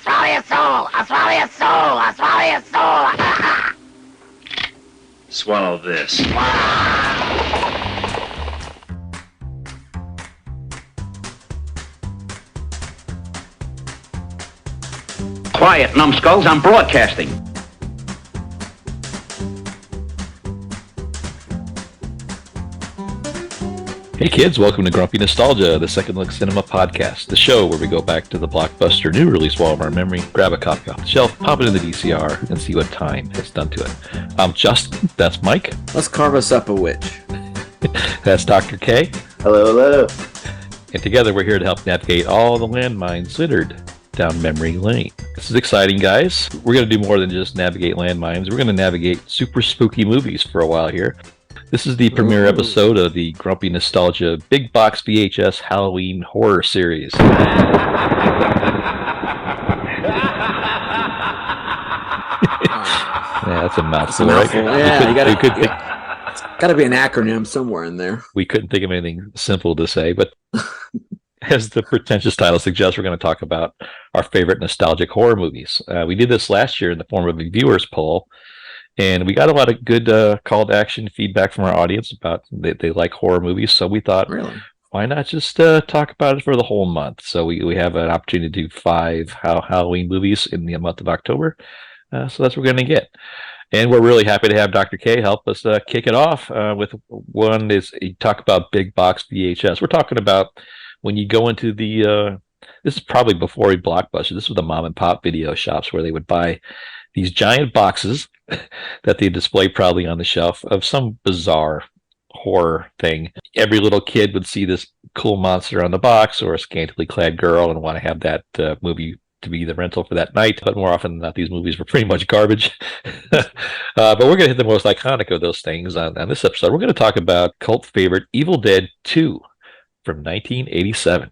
swallow your soul. I'll swallow your soul. I'll swallow your soul. Swallow this. Quiet, numbskulls, I'm broadcasting. Hey kids, welcome to Grumpy Nostalgia, the Second Look Cinema podcast, the show where we go back to the blockbuster new release wall of our memory, grab a copy off the shelf, pop it in the VCR, and see what time has done to it. I'm Justin, that's Mike. Let's carve us up a witch. That's Dr. K. Hello, hello. And together we're here to help navigate all the landmines littered down memory lane. This is exciting, guys. We're going to do more than just navigate landmines. We're going to navigate super spooky movies for a while here. This is the premiere episode of the Grumpy Nostalgia Big Box VHS Halloween Horror Series. Yeah, that's a mouthful, right? Yeah, gotta be an acronym somewhere in there. We couldn't think of anything simple to say, but as the pretentious title suggests, we're going to talk about our favorite nostalgic horror movies. We did this last year in the form of a viewers poll, and we got a lot of good call to action feedback from our audience about they like horror movies. So we thought, really? Why not just talk about it for the whole month? So we have an opportunity to do 5 Halloween movies in the month of October. So that's what we're going to get. And we're really happy to have Dr. K help us kick it off with one is you talk about big box VHS. We're talking about when you go into the, this is probably before Blockbuster. This was the mom and pop video shops where they would buy these giant boxes that they display probably on the shelf of some bizarre horror thing. Every little kid would see this cool monster on the box or a scantily clad girl and want to have that movie to be the rental for that night. But more often than not, these movies were pretty much garbage. But we're going to hit the most iconic of those things on this episode. We're going to talk about cult favorite Evil Dead 2 from 1987.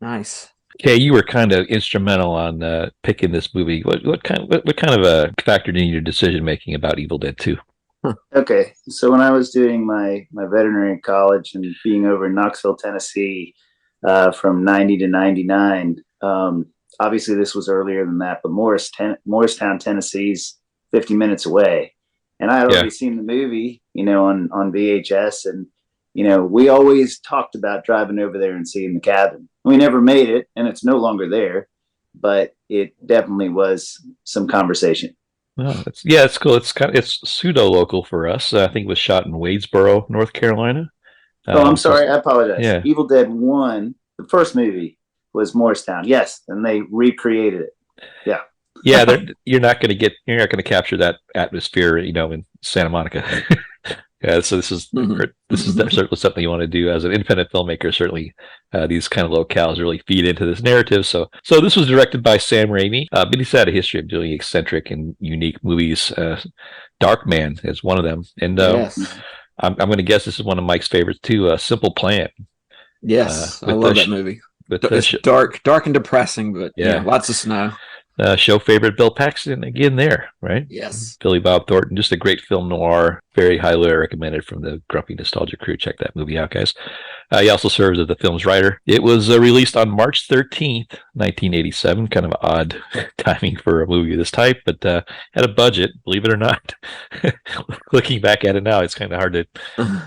Nice. Okay, you were kind of instrumental on picking this movie. What kind of factored in your decision making about Evil Dead 2? Okay, so when I was doing my veterinarian college and being over in Knoxville, Tennessee, from 90 to 99, obviously this was earlier than that, but Morristown, Tennessee's 50 minutes away, and I had already seen the movie, on VHS, and we always talked about driving over there and seeing the cabin. We never made it, and it's no longer there, but it definitely was some conversation. Oh, it's cool. It's pseudo local for us. I think it was shot in Wadesboro, North Carolina. I'm sorry, I apologize. Yeah. Evil Dead 1, the first movie, was Morristown. Yes, and they recreated it. Yeah. Yeah, you're not going to capture that atmosphere, in Santa Monica. Yeah, so this is certainly something you want to do as an independent filmmaker. Certainly, these kind of locales really feed into this narrative. So this was directed by Sam Raimi, but he's had a history of doing eccentric and unique movies. Darkman is one of them, and yes. I'm going to guess this is one of Mike's favorites too. Simple Plan. Yes, I love that movie. It's dark and depressing, but lots of snow. Show favorite Bill Paxton again there, right? Yes. Billy Bob Thornton, just a great film noir, very highly recommended from the Grumpy Nostalgia crew. Check that movie out, guys. He also serves as the film's writer. It was released on March 13th, 1987. Kind of odd timing for a movie of this type, but had a budget, believe it or not. Looking back at it now, it's kind of hard to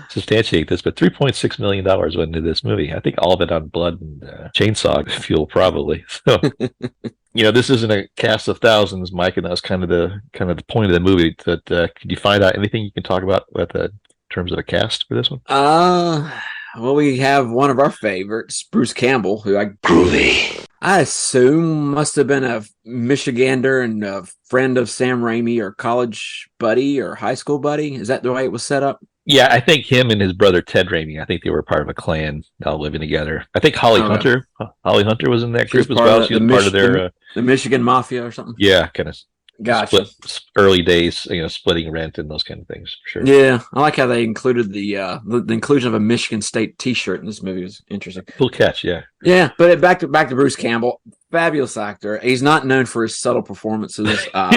substantiate this, but $3.6 million went into this movie. I think all of it on blood and chainsaw fuel, probably. So. This isn't a cast of thousands, Mike, and that was kind of the point of the movie. But could you find out anything you can talk about in terms of a cast for this one? Well, we have one of our favorites, Bruce Campbell, who I assume must have been a Michigander and a friend of Sam Raimi, or college buddy or high school buddy. Is that the way it was set up? Yeah, I think him and his brother Ted Raimi, I think they were part of a clan all living together. I think Holly Hunter was in that group as well. She was part of their the Michigan Mafia or something. Yeah, kind of. Gotcha. Early days, splitting rent and those kind of things, for sure. Yeah, I like how they included the inclusion of a Michigan State T-shirt in this movie was interesting. Cool catch, yeah. Yeah, but back to Bruce Campbell, fabulous actor. He's not known for his subtle performances. Not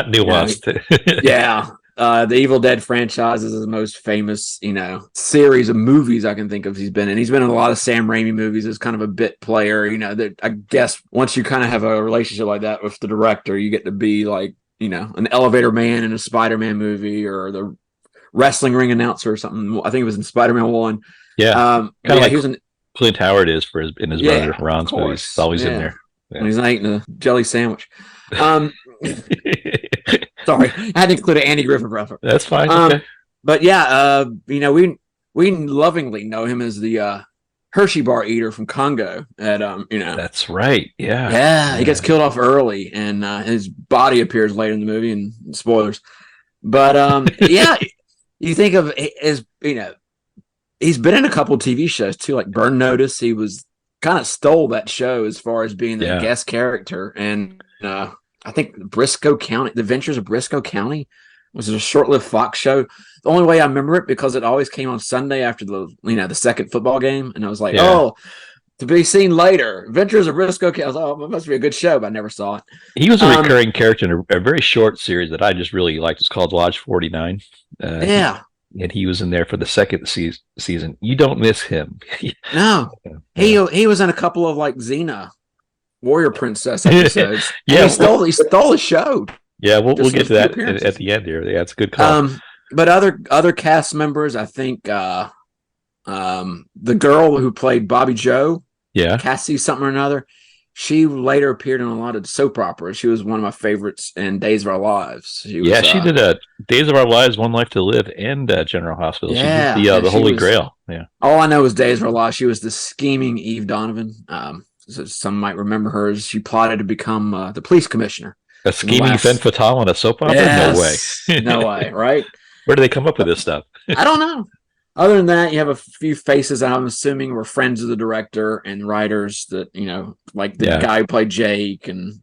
nuanced. Yeah. The Evil Dead franchise is the most famous, series of movies I can think of he's been in. He's been in a lot of Sam Raimi movies as kind of a bit player, that I guess once you kind of have a relationship like that with the director, you get to be like, an elevator man in a Spider-Man movie or the wrestling ring announcer or something. I think it was in Spider-Man 1. Yeah. Kind of like he was in Clint Howard is in his brother Ron's movies. He's always in there. Yeah. When he's not eating a jelly sandwich. Sorry, I had to include an Andy Griffith reference. That's fine. Okay. But yeah, we lovingly know him as the Hershey bar eater from Congo. That's right. Yeah. Yeah, he gets killed off early, and his body appears later in the movie. And spoilers, but yeah, you think of as he's been in a couple TV shows too, like Burn Notice. He was kind of stole that show as far as being the guest character, and I think Briscoe County, The Adventures of Briscoe County, was a short-lived Fox show. The only way I remember it because it always came on Sunday after the second football game, and I was like, oh, to be seen later, Adventures of Briscoe County. I was like, oh, it must be a good show, but I never saw it. He was a recurring character in a very short series that I just really liked. It's called Lodge 49. And he was in there for the second season. You don't miss him. No, he was in a couple of like Xena Warrior Princess episodes. He stole the show. Yeah, we'll get to that at the end here. Yeah, it's a good call. But other cast members, I think the girl who played Bobby Joe, Cassie something or another, she later appeared in a lot of soap operas. She was one of my favorites in Days of Our Lives. She did Days of Our Lives, One Life to Live, and General Hospital. Yeah, she did the Holy Grail. Yeah. All I know is Days of Our Lives. She was the scheming Eve Donovan. So some might remember her as she plotted to become the police commissioner. A scheming femme fatale in a soap opera? Yes. No way. No way, right? Where do they come up with this stuff? I don't know. Other than that, you have a few faces I'm assuming were friends of the director and writers that, like the guy who played Jake and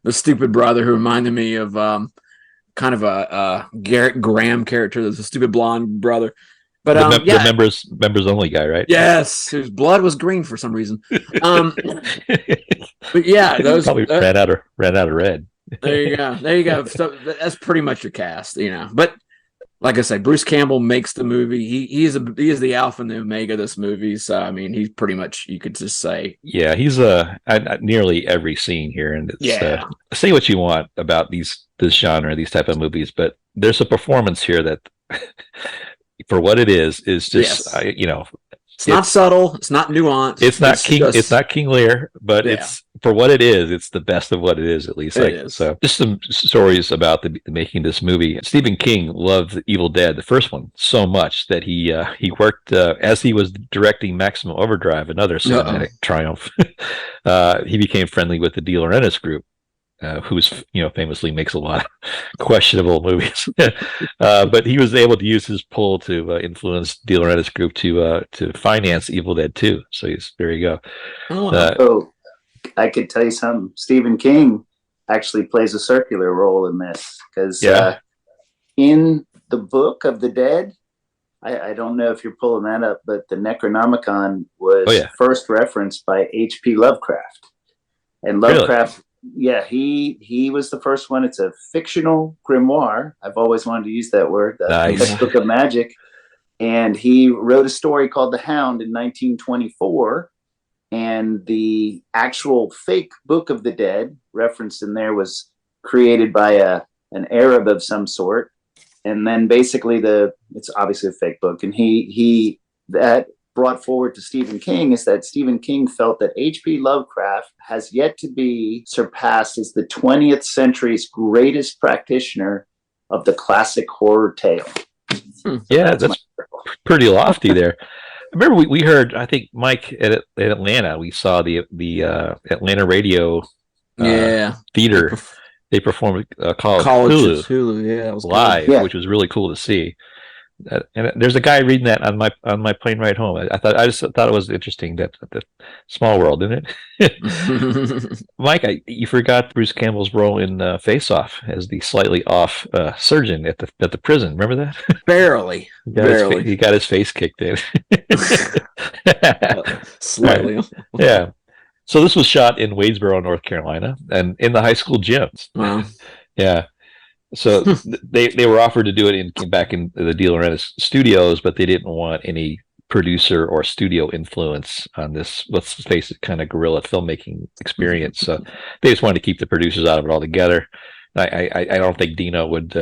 the stupid brother who reminded me of kind of a Garrett Graham character. There's a stupid blonde brother. But the members only guy, right? Yes, whose blood was green for some reason. But yeah, those probably ran out of red. There you go. So that's pretty much your cast, But like I say, Bruce Campbell makes the movie. He is the alpha and the omega of this movie. So I mean, he's pretty much, you could just say, he's nearly every scene here. And it's, say what you want about this genre, these type of movies, but there's a performance here that. For what it is just it's not subtle, it's not nuanced, it's not King Lear, but it's for what it is, it's the best of what it is, at least. So just some stories about the making of this movie. Stephen King loved Evil Dead, the first one, so much that he worked as he was directing Maximum Overdrive, another cinematic triumph. He became friendly with the De Laurentiis group. Who's famously makes a lot of questionable movies, but he was able to use his pull to influence De Laurentiis group to finance Evil Dead 2. So there you go. So I could tell you something. Stephen King actually plays a circular role in this because in the Book of the Dead, I don't know if you're pulling that up, but the Necronomicon was first referenced by H.P. Lovecraft, and Lovecraft. Really? Yeah, he was the first one. It's a fictional grimoire. I've always wanted to use that word. Nice. Book of magic. And he wrote a story called The Hound in 1924. And the actual fake Book of the Dead referenced in there was created by an Arab of some sort. And then basically it's obviously a fake book. And he that brought forward to Stephen King is that Stephen King felt that H.P. Lovecraft has yet to be surpassed as the 20th century's greatest practitioner of the classic horror tale. Yeah, that's pretty lofty there. I remember we heard, I think, Mike, at Atlanta, we saw the Atlanta radio theater. They performed called Hulu. Yeah, it was live, which was really cool to see. And there's a guy reading that on my plane ride home. I just thought it was interesting that small world, isn't it? Mike, you forgot Bruce Campbell's role in Face Off as the slightly off surgeon at the prison. Remember that? Barely. He got his face kicked in. Slightly. Yeah. So this was shot in Wadesboro, North Carolina, and in the high school gyms. Wow. Yeah. So they were offered to do it back in the De Laurentiis studios, but they didn't want any producer or studio influence on this, let's face it, kind of guerrilla filmmaking experience. So they just wanted to keep the producers out of it altogether. I don't think Dino would,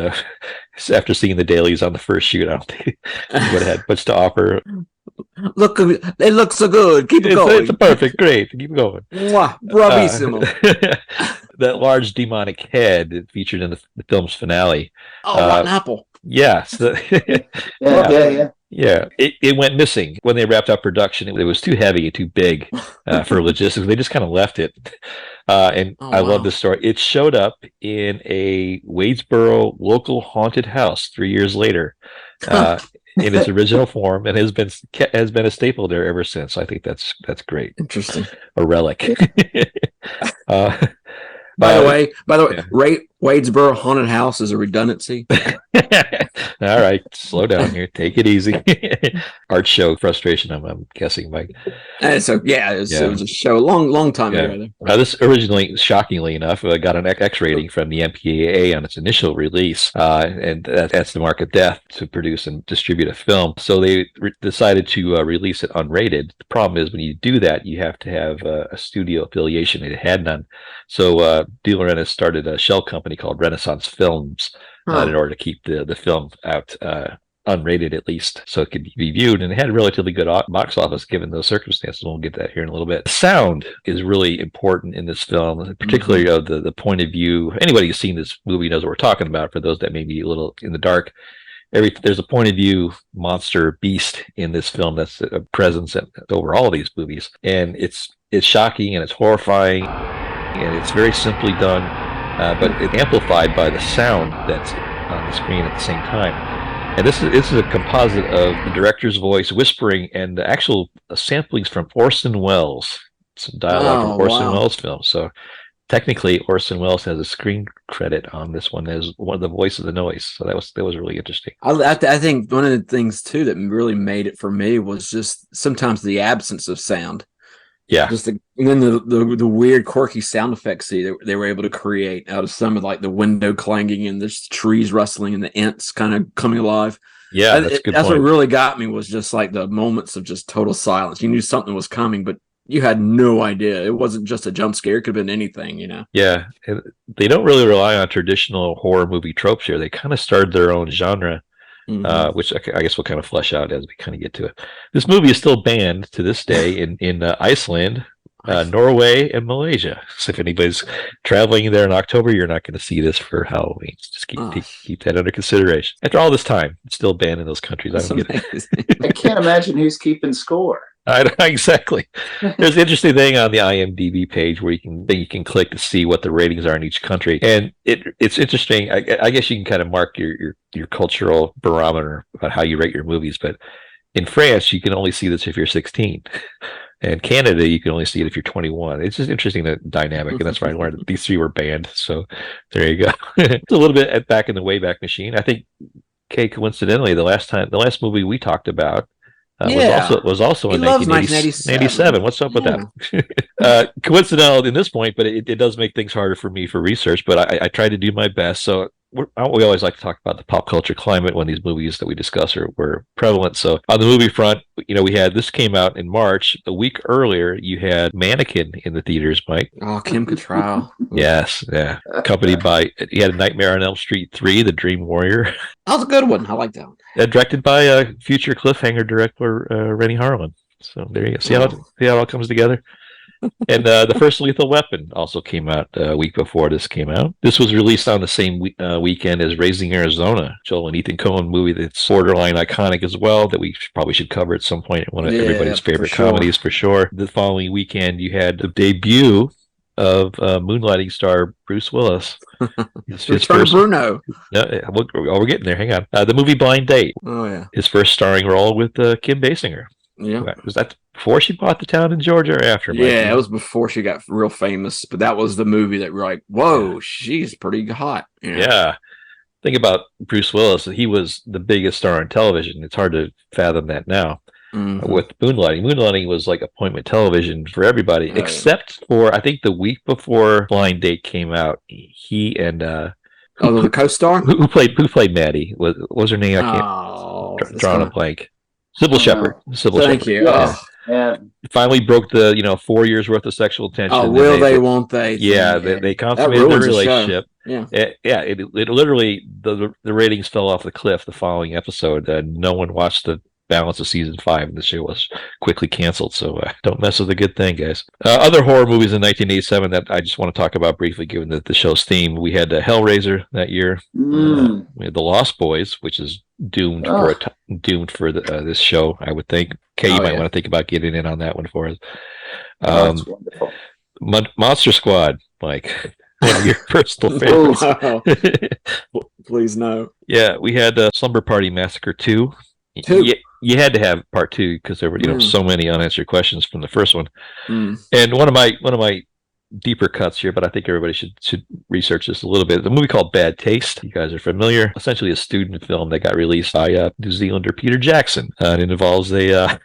after seeing the dailies on the first shoot, I don't think he would have had much to offer. Look, they look so good. Keep it going. It's perfect. Great. Keep going. Mwah, bravissimo. That large demonic head featured in the film's finale. Oh, rotten apple. Yes. Yeah. It went missing when they wrapped up production. It was too heavy and too big for logistics. They just kind of left it. I love this story. It showed up in a Wadesboro local haunted house 3 years later. In its original form, and has been a staple there ever since. I think that's great. Interesting. A relic. By the way, yeah. Wadesboro haunted house is a redundancy. All right, slow down here. Take it easy. Art show frustration. I'm guessing, Mike. So it was a show a long time ago. This originally, shockingly enough, got an X rating from the MPAA on its initial release, and that's the mark of death to produce and distribute a film. So they decided to release it unrated. The problem is when you do that, you have to have a studio affiliation. It had none. So De Laurentiis started a shell company called Renaissance Films in order to keep the film out unrated, at least, so it could be viewed. And it had a relatively good box office given those circumstances. We'll get that here in a little bit. The sound is really important in this film, particularly of the point of view. Anybody who's seen this movie knows what we're talking about. For those that may be a little in the dark, there's a point of view monster beast in this film that's a presence over all of these movies, and it's shocking and it's horrifying, and it's very simply done, but it's amplified by the sound that's on the screen at the same time. And this is a composite of the director's voice whispering and the actual samplings from Orson Welles, some dialogue from Orson Welles films. So technically, Orson Welles has a screen credit on this one as one of the voice of the noise. So that was really interesting. I think one of the things too that really made it for me was just sometimes the absence of sound. Yeah. And then the weird quirky sound effects they were able to create out of some of like the window clanging and the trees rustling and the ants kind of coming alive. Yeah, that's a good point. What really got me was just like the moments of just total silence. You knew something was coming, but you had no idea. It wasn't just a jump scare. It could have been anything, Yeah. They don't really rely on traditional horror movie tropes here. They kind of started their own genre, which I guess we'll kind of flesh out as we kind of get to it. This movie is still banned to this day in Iceland, Norway, and Malaysia. So if anybody's traveling there in October, you're not going to see this for Halloween. Just keep that under consideration. After all this time, it's still banned in those countries. I don't get it. I can't imagine who's keeping score. Exactly. There's an interesting thing on the IMDb page where you can click to see what the ratings are in each country, and it's interesting. I guess you can kind of mark your cultural barometer about how you rate your movies. But in France, you can only see this if you're 16, and Canada, you can only see it if you're 21. It's just interesting, that dynamic, and that's why I learned that these three were banned. So there you go. It's a little bit back in the Wayback Machine. I think, coincidentally, the last movie we talked about. Was also in 1987. What's up with that? Coincidental in this point, but it does make things harder for me for research. But I try to do my best. So we always like to talk about the pop culture climate when these movies that we discuss were prevalent. So on the movie front, this came out in March. A week earlier, you had Mannequin in the theaters, Mike. Oh, Kim Cattrall. Yes, yeah. Accompanied by, you had a Nightmare on Elm Street 3, The Dream Warrior. That was a good one. I like that one. Directed by future cliffhanger director Rennie Harlan. So there you go. See how it all comes together. And the first Lethal Weapon also came out a week before this came out. This was released on the same weekend as Raising Arizona, Joel and Ethan Coen movie that's borderline iconic as well, that we probably should cover at some point. One of everybody's favorite comedies for sure. The following weekend, you had the debut of moonlighting star Bruce Willis. His first Bruno. No, we're getting there. Hang on. The movie Blind Date. Oh yeah. His first starring role with Kim Basinger. Yeah. Was that before she bought the town in Georgia or after? Yeah, it was before she got real famous. But that was the movie that we're like, whoa, she's pretty hot. Yeah. Think about Bruce Willis. He was the biggest star on television. It's hard to fathom that now. With Moonlighting. Moonlighting was like appointment television for everybody, except for, I think, the week before Blind Date came out, he and Oh, the co-star. Who played Maddie? Was her name? I can't. Drawing a blank. Sybil Shepherd. Sybil Thank Shepherd. you. Yes. Yeah. Finally broke the 4 years worth of sexual tension. Oh, will they? Won't they? Yeah, they consummated their relationship. Yeah. It literally the ratings fell off the cliff the following episode. No one watched the balance of season 5, and the show was quickly canceled. So don't mess with a good thing, guys. Other horror movies in 1987 that I just want to talk about briefly, given that the show's theme. We had Hellraiser that year. We had The Lost Boys, which is doomed for this show, I would think. Kay, you might want to think about getting in on that one for us. That's wonderful. Monster Squad, Mike. One of your personal favorites. Wow. Please no. Yeah, we had Slumber Party Massacre 2. You had to have part 2 because there were so many unanswered questions from the first one. And one of my deeper cuts here, but I think everybody should research this a little bit. The movie called Bad Taste. You guys are familiar. Essentially a student film that got released by New Zealander Peter Jackson. And it involves a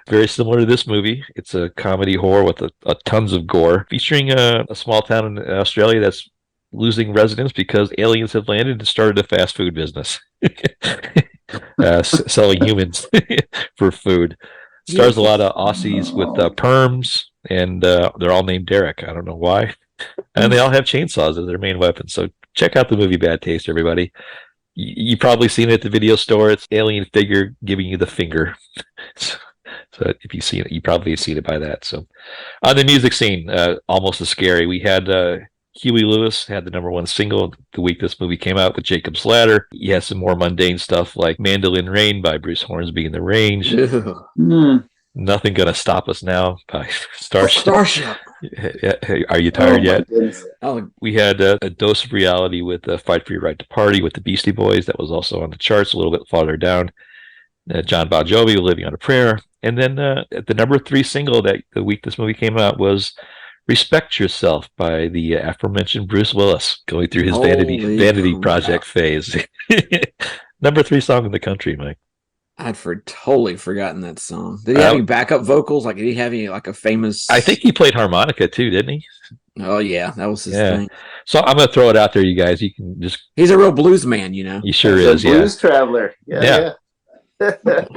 very similar to this movie. It's a comedy horror with a tons of gore, featuring a small town in Australia that's losing residents because aliens have landed and started a fast food business. Selling humans for food. Stars a lot of Aussies with perms, and they're all named Derek. I don't know why. And they all have chainsaws as their main weapon. So check out the movie Bad Taste, everybody. You've probably seen it at the video store. It's alien figure giving you the finger. So if you've seen it, you probably have seen it by that. So on the music scene, almost as scary. We had Huey Lewis had the #1 single the week this movie came out with Jacob's Ladder. He has some more mundane stuff like Mandolin Rain by Bruce Hornsby and the Range. Nothing Gonna Stop Us Now by Starship. Are you tired yet? We had a Dose of Reality with Fight for Your Right to Party with the Beastie Boys. That was also on the charts a little bit farther down. John Bon Jovi, Living on a Prayer. And then the #3 single that the week this movie came out was Respect Yourself by the aforementioned Bruce Willis, going through his vanity project phase. #3 song in the country, Mike. I'd totally forgotten that song. Did he have any backup vocals? Like, did he have any like a famous? I think he played harmonica too, didn't he? Oh yeah, that was his thing. So I'm gonna throw it out there, you guys. You can just—he's a real blues man, you know. He sure is. A blues traveler. Yeah.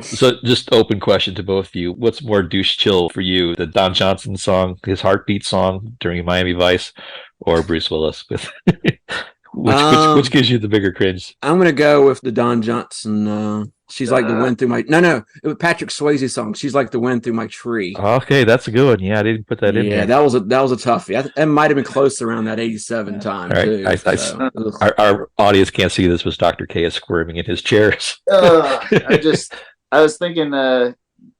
So just open question to both of you. What's more douche chill for you? The Don Johnson song, his Heartbeat song during Miami Vice, or Bruce Willis with which gives you the bigger cringe? I'm gonna go with the Don Johnson. She's like the wind through my it was Patrick Swayze song. She's like the wind through my tree. Okay, that's a good one. Yeah, I didn't put that in there. Yeah, that was a toughie. It might have been close around that 87 time. All right. Too. Our audience can't see this, but Dr. K is squirming in his chairs. I was thinking for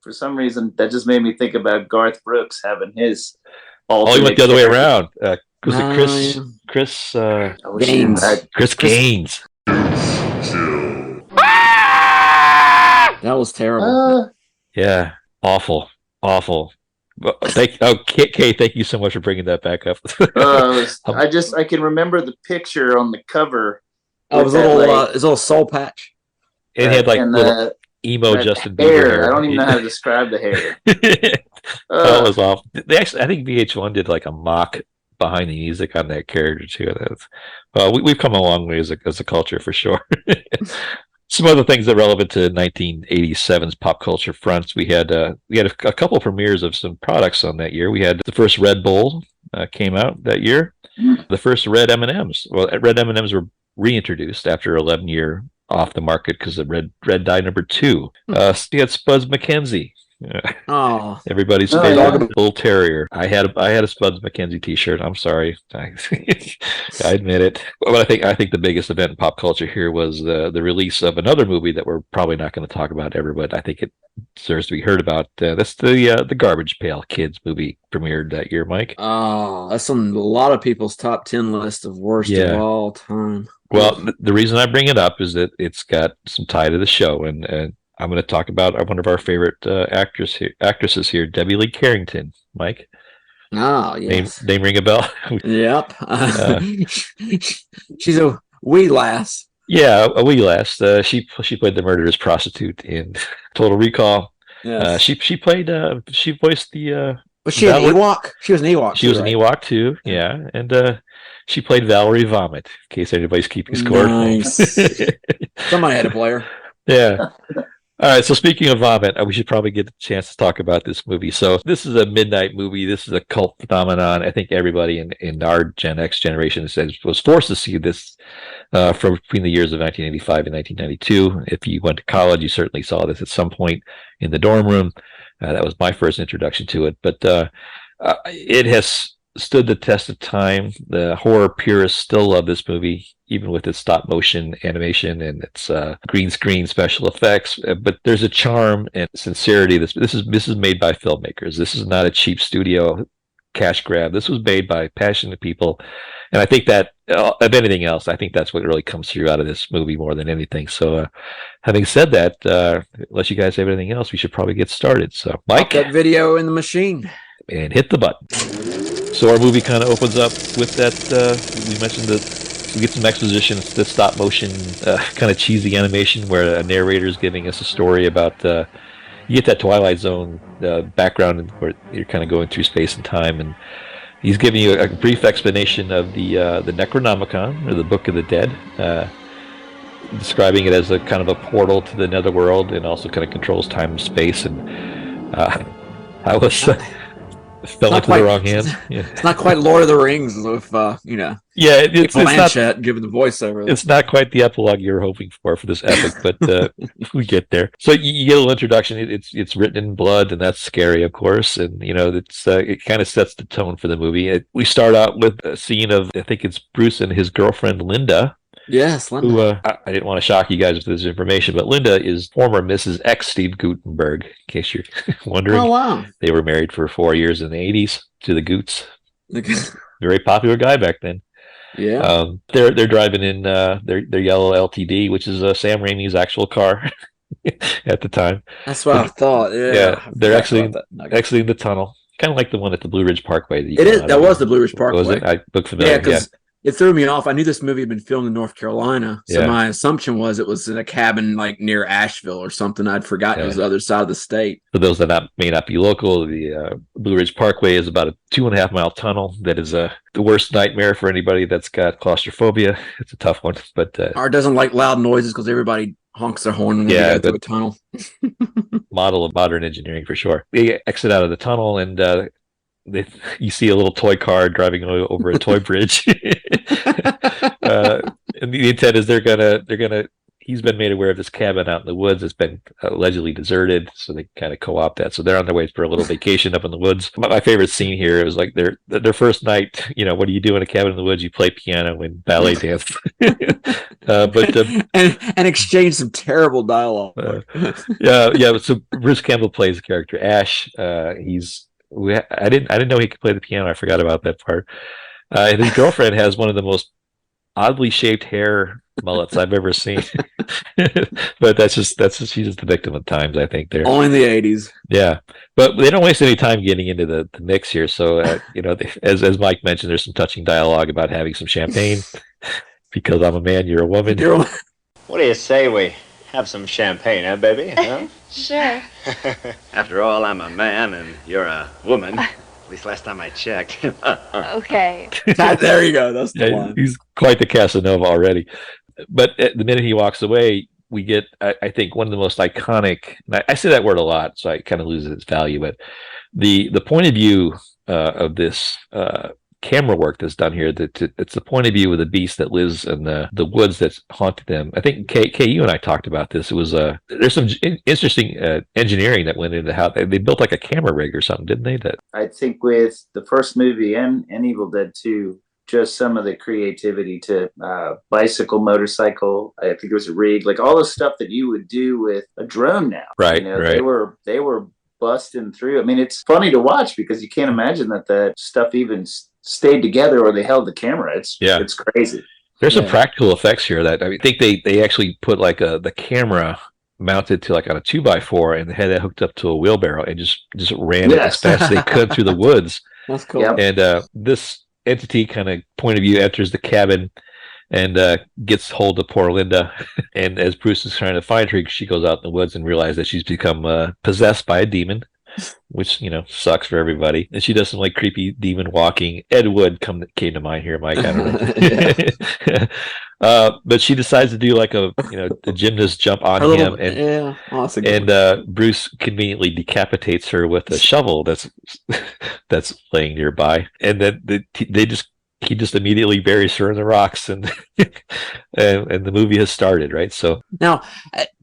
some reason that just made me think about Garth Brooks having his. He went the other way around. Was it Chris Gaines? Chris Gaines. That was terrible. Yeah, awful. Kay, thank you so much for bringing that back up. I can remember the picture on the cover. Oh, it was his little soul patch. It had like little emo Justin Bieber hair. I don't even know how to describe the hair. That was awful. I think VH1 did like a mock behind the music on that character too. We've come a long way as a culture for sure. Some other things that are relevant to 1987's pop culture fronts. We had a couple premieres of some products on that year. We had the first Red Bull came out that year. The first Red M&Ms. Well, Red M&Ms were reintroduced after 11-year off the market because of Red Dye #2. You had Spuds MacKenzie. Everybody's favorite bull terrier. I had a Spuds MacKenzie T-shirt. I'm sorry, I admit it. But I think the biggest event in pop culture here was the release of another movie that we're probably not going to talk about ever, but I think it deserves to be heard about. That's the Garbage Pail Kids movie premiered that year, Mike. Oh, that's on a lot of people's top 10 list of worst of all time. Well, the reason I bring it up is that it's got some tie to the show, and I'm going to talk about one of our favorite actresses here, Debbie Lee Carrington. Mike? Oh, yes. Name ring a bell? Yep. She's a wee lass. Yeah, a wee lass. She played the murderous prostitute in Total Recall. Yes. She voiced the... Was she an Ewok? She was an Ewok. She was an Ewok too, yeah. And she played Valerie Vomit, in case anybody's keeping score. Nice. Somebody had to play her. Yeah. All right, so speaking of vomit, we should probably get a chance to talk about this movie. So this is a midnight movie. This is a cult phenomenon. I think everybody in our Gen X generation was forced to see this from between the years of 1985 and 1992. If you went to college, you certainly saw this at some point in the dorm room. That was my first introduction to it. But it has stood the test of time. The horror purists still love this movie, even with its stop motion animation and its green screen special effects. But there's a charm and sincerity. This is made by filmmakers. This is not a cheap studio cash grab. This was made by passionate people, and I think that of anything else, I think that's what really comes through out of this movie more than anything. So, having said that, unless you guys have anything else, we should probably get started. So, Mike, pop that video in the machine and hit the button. So our movie kind of opens up with that. We mentioned that we get some exposition. It's the stop motion, kind of cheesy animation where a narrator is giving us a story about. You get that Twilight Zone background where you're kind of going through space and time, and he's giving you a brief explanation of the Necronomicon, or the Book of the Dead, describing it as a kind of a portal to the netherworld, and also kind of controls time and space. And I was. Fell into the wrong hands. Yeah. It's not quite Lord of the Rings with, Yeah, it's Blanchett not giving the voiceover. It's not quite the epilogue you're hoping for this epic, but we get there. So you get a little introduction. It's written in blood, and that's scary, of course. And it kind of sets the tone for the movie. We start out with a scene of, I think it's Bruce and his girlfriend Linda. Yes, Linda. Who, I didn't want to shock you guys with this information, but Linda is former Mrs. X Steve Gutenberg, in case you're wondering. Oh, wow. They were married for 4 years in the 80s to the Goots. Very popular guy back then. Yeah. They're driving in their yellow LTD, which is Sam Raimi's actual car at the time. That's what I thought. Yeah, they're actually in the tunnel. Kind of like the one at the Blue Ridge Parkway. That was the Blue Ridge Parkway. Was it? I looked familiar. Yeah, because it threw me off. I knew this movie had been filmed in North Carolina, so Yeah. my assumption was it was in a cabin like near Asheville or something. I'd forgotten it was the other side of the state. For those that may not be local, the Blue Ridge Parkway is about a 2.5 mile tunnel that is the worst nightmare for anybody that's got claustrophobia. It's a tough one, but Or doesn't like loud noises because everybody honks their horn when they go through a tunnel. Model of modern engineering for sure. They exit out of the tunnel, and you see a little toy car driving over a toy bridge. And the intent is they're gonna. He's been made aware of this cabin out in the woods. It's been allegedly deserted, so they kind of co-opt that. So they're on their way for a little vacation up in the woods. My favorite scene here is like their first night. What do you do in a cabin in the woods? You play piano and ballet dance. And exchange some terrible dialogue. Yeah. So Bruce Campbell plays the character Ash. I didn't know he could play the piano. I forgot about that part. And his girlfriend has one of the most oddly shaped hair mullets I've ever seen. But that's just she's just the victim of times, I think. There only in the 80s. Yeah, but they don't waste any time getting into the mix here. So as Mike mentioned, there's some touching dialogue about having some champagne. Because I'm a man, you're a woman. What do you say we have some champagne, huh, baby? Huh? Sure. After all, I'm a man and you're a woman. At least last time I checked. Okay. There you go. That's the one. He's quite the Casanova already. But the minute he walks away, we get, I think, one of the most iconic, and I say that word a lot, so I kind of lose its value, but the point of view of this camera work that's done here, it's the point of view of the beast that lives in the woods that's haunted them. I think Kay, you and I talked about this. It was there's some interesting engineering that went into how they built like a camera rig or something, didn't they? That I think with the first movie and Evil Dead 2, just some of the creativity to bicycle, motorcycle. I think there was a rig, like all the stuff that you would do with a drone now. Right. They were busting through. I mean, it's funny to watch because you can't imagine that stuff even stayed together or they held the camera. It's crazy. There's some practical effects here that I think they actually put like the camera mounted to like on a 2x4 and they had that hooked up to a wheelbarrow and just ran it as fast as they could through the woods. That's cool. Yep. And this entity kind of point of view enters the cabin and gets hold of poor Linda. And as Bruce is trying to find her, she goes out in the woods and realizes that she's become possessed by a demon. which sucks for everybody. And she does some like creepy demon walking. Ed Wood came to mind here, Mike. I don't know. But she decides to do like a gymnast jump on him, and Bruce conveniently decapitates her with a shovel that's laying nearby, and then he just immediately buries her in the rocks, and and the movie has started, right? So now,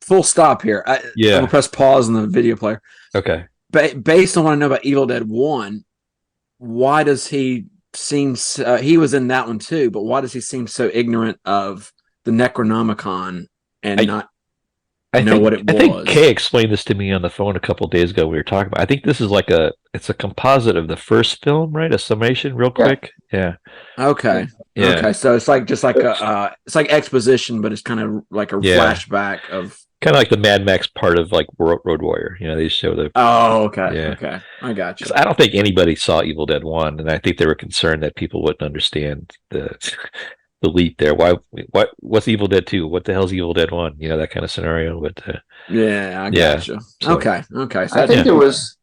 full stop here. I'm gonna press pause on the video player. Okay. Based on what I know about Evil Dead 1, why does he seem he was in that one too, but why does he seem so ignorant of the Necronomicon and not know what it was? I think Kay explained this to me on the phone a couple of days ago. We were talking about. I think this is it's a composite of the first film, right? A summation, real quick. Yeah. Okay. Yeah. Okay. So it's it's like exposition, but it's kind of like a flashback of. Kind of like the Mad Max part of like Road Warrior, they show the. Oh, okay, okay, I got you. I don't think anybody saw Evil Dead 1, and I think they were concerned that people wouldn't understand the leap there. What's Evil Dead 2? What the hell's Evil Dead 1? That kind of scenario. But I got you. So, okay. So I think there was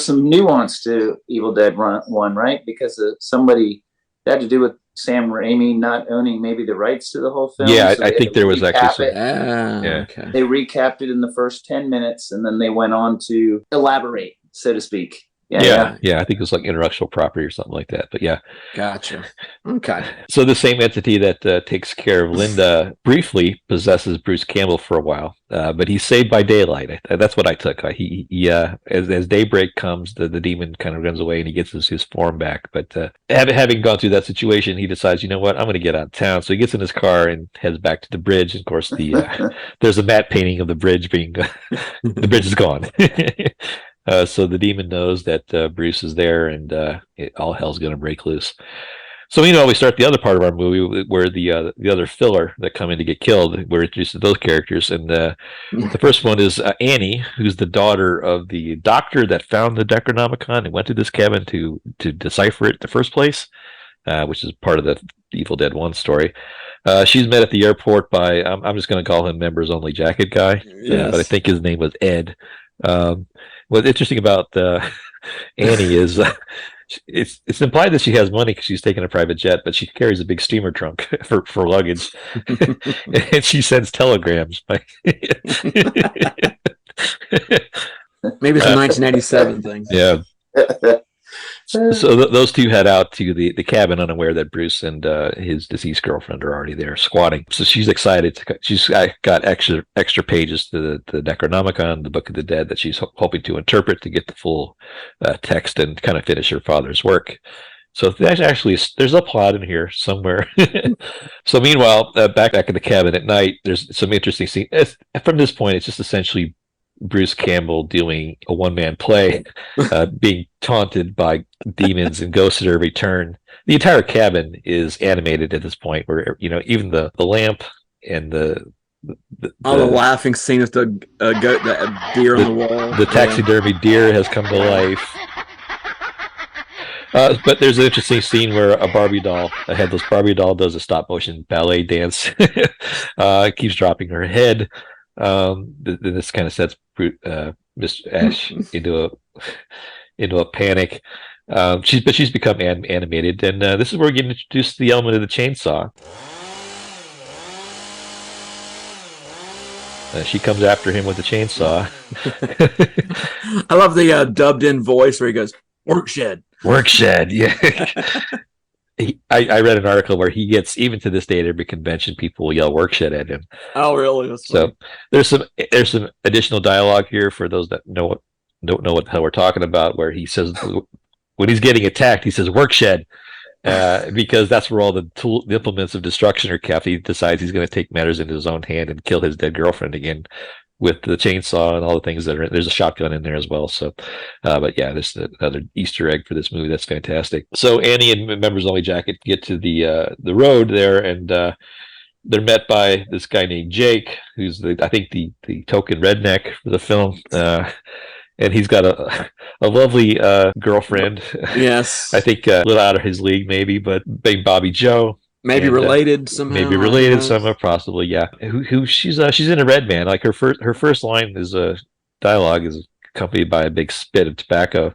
some nuance to Evil Dead 1, right? Because somebody that had to do with Sam Raimi not owning maybe the rights to the whole film. Yeah, so I think there was actually some. Okay. They recapped it in the first 10 minutes, and then they went on to elaborate, so to speak. Yeah. I think it was like intellectual property or something like that. But yeah. Gotcha. Okay. So the same entity that takes care of Linda briefly possesses Bruce Campbell for a while, but he's saved by daylight. That's what I took. As daybreak comes, the demon kind of runs away and he gets his form back. But having gone through that situation, he decides, you know what, I'm going to get out of town. So he gets in his car and heads back to the bridge. And of course, there's a matte painting of the bridge being the bridge is gone. So the demon knows that Bruce is there, and all hell's going to break loose. So we start the other part of our movie where the other filler that come in to get killed. We're introduced to those characters, and the first one is Annie, who's the daughter of the doctor that found the Necronomicon and went to this cabin to decipher it in the first place, which is part of the Evil Dead 1 story. She's met at the airport by I'm just going to call him members only jacket guy, but I think his name was Ed. What's interesting about Annie is it's implied that she has money because she's taking a private jet, but she carries a big steamer trunk for luggage, and she sends telegrams. Maybe it's a 1987 thing. Yeah. So those two head out to the cabin, unaware that Bruce and his deceased girlfriend are already there squatting. So she's excited. She's got extra pages to the Necronomicon, the Book of the Dead, that she's hoping to interpret to get the full text and kind of finish her father's work. So there's a plot in here somewhere. So meanwhile, back in the cabin at night, there's some interesting scenes. From this point, it's just essentially Bruce Campbell doing a one-man play, being taunted by demons and ghosts at every turn. The entire cabin is animated at this point, where even the lamp and the laughing scene with the deer on the wall. The taxidermy deer has come to life. But there's an interesting scene where a headless Barbie doll does a stop-motion ballet dance. Keeps dropping her head. This kind of sets Miss Ash into a panic. She's become animated, and this is where we get introduced to the element of the chainsaw. She comes after him with the chainsaw. I love the dubbed-in voice where he goes, "Workshed." Workshed, yeah. I read an article where he gets, even to this day at every convention, people will yell "workshed" at him. Oh, really? That's funny. So there's some additional dialogue here for those that don't know what the hell we're talking about, where he says when he's getting attacked, he says "workshed," because that's where all the implements of destruction are kept. He decides he's going to take matters into his own hand and kill his dead girlfriend again with the chainsaw and all the things that are. There's a shotgun in there as well. So, but yeah, there's another Easter egg for this movie. That's fantastic. So Annie and members only jacket get to the road there, and they're met by this guy named Jake, who's I think the token redneck for the film. And he's got a lovely girlfriend. Yes, I think a little out of his league, maybe, but named Bobby Joe. Maybe related somehow. Maybe related somehow, possibly. Yeah. Who she's in a red band. Like her first line is dialogue is accompanied by a big spit of tobacco,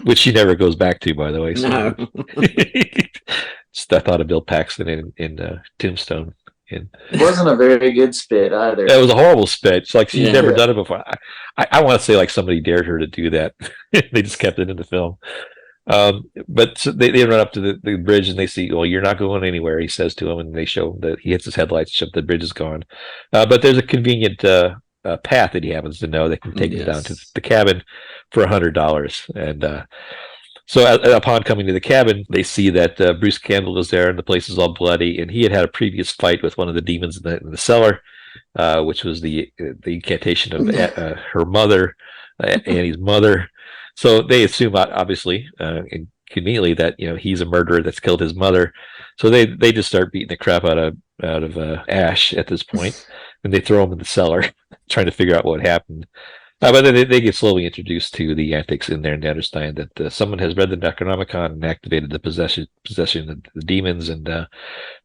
which she never goes back to, by the way. So. No. Just I thought of Bill Paxton in Tombstone. It wasn't a very good spit either. It was a horrible spit. It's like she's never Yeah. done it before. I want to say like somebody dared her to do that. They just kept it in the film. But so they run up to the bridge and they see, well, you're not going anywhere, he says to him, and they show him that he hits his headlights, show the bridge is gone. But there's a convenient path that he happens to know that can take him down to the cabin for $100. And so upon coming to the cabin, they see that Bruce Campbell is there and the place is all bloody. And he had a previous fight with one of the demons in the cellar, which was the incantation of her mother, Annie's mother. So they assume, obviously, conveniently, that he's a murderer that's killed his mother. So they just start beating the crap out of Ash at this point, and they throw him in the cellar, trying to figure out what happened. But then they get slowly introduced to the antics in there, and they understand that someone has read the Necronomicon and activated the possession of the demons, and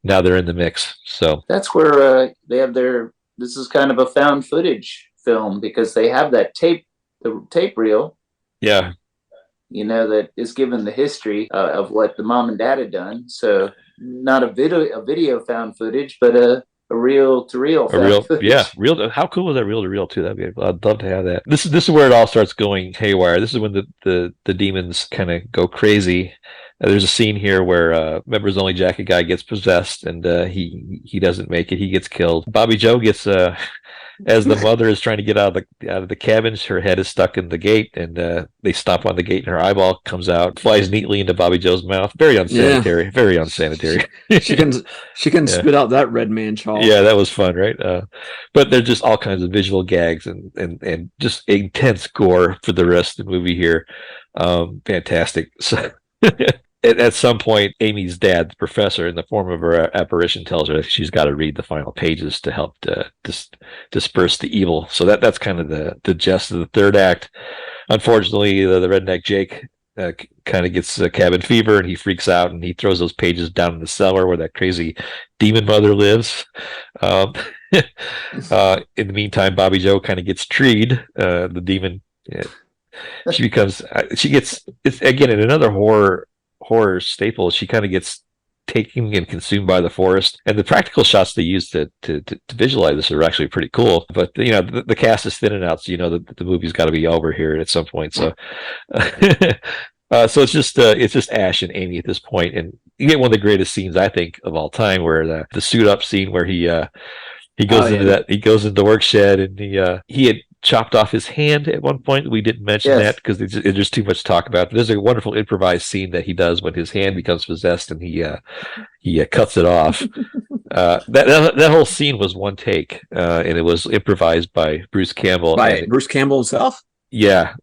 now they're in the mix. So that's where they have their. This is kind of a found footage film because they have that the tape reel. Yeah. That is given the history of what the mom and dad had done. So not a video found footage, but a reel-to-reel footage. Yeah, real. How cool was that reel-to-reel too? I'd love to have that. This is where it all starts going haywire. This is when the demons kind of go crazy. There's a scene here where members only jacket guy gets possessed, and he doesn't make it. He gets killed. Bobby Joe gets as the mother is trying to get out of the cabin, her head is stuck in the gate, and they stomp on the gate, and her eyeball comes out, flies neatly into Bobby Joe's mouth. Very unsanitary. Yeah. Very unsanitary. She can spit out that red man chalk. Yeah, that was fun, right? But there's just all kinds of visual gags and just intense gore for the rest of the movie here. Fantastic. So. At some point, Amy's dad, the professor, in the form of her apparition, tells her that she's got to read the final pages to help disperse the evil. So that's kind of the gist of the third act. Unfortunately, the redneck Jake kind of gets cabin fever, and he freaks out, and he throws those pages down in the cellar where that crazy demon mother lives. In the meantime, Bobby Joe kind of gets treed. The demon, she gets, it's again in another horror staple. She kind of gets taken and consumed by the forest, and the practical shots they use to visualize this are actually pretty cool. But the cast is thinning out, so the movie's got to be over here at some point. So so it's just Ash and Amy at this point, and you get one of the greatest scenes I think of all time, where the suit up scene where he goes he goes into the work shed, and he had chopped off his hand at one point. We didn't mention that because there's too much to talk about. But there's a wonderful improvised scene that he does when his hand becomes possessed, and he cuts it off. That whole scene was one take, and it was improvised by Bruce Campbell. Bruce Campbell himself? Yeah.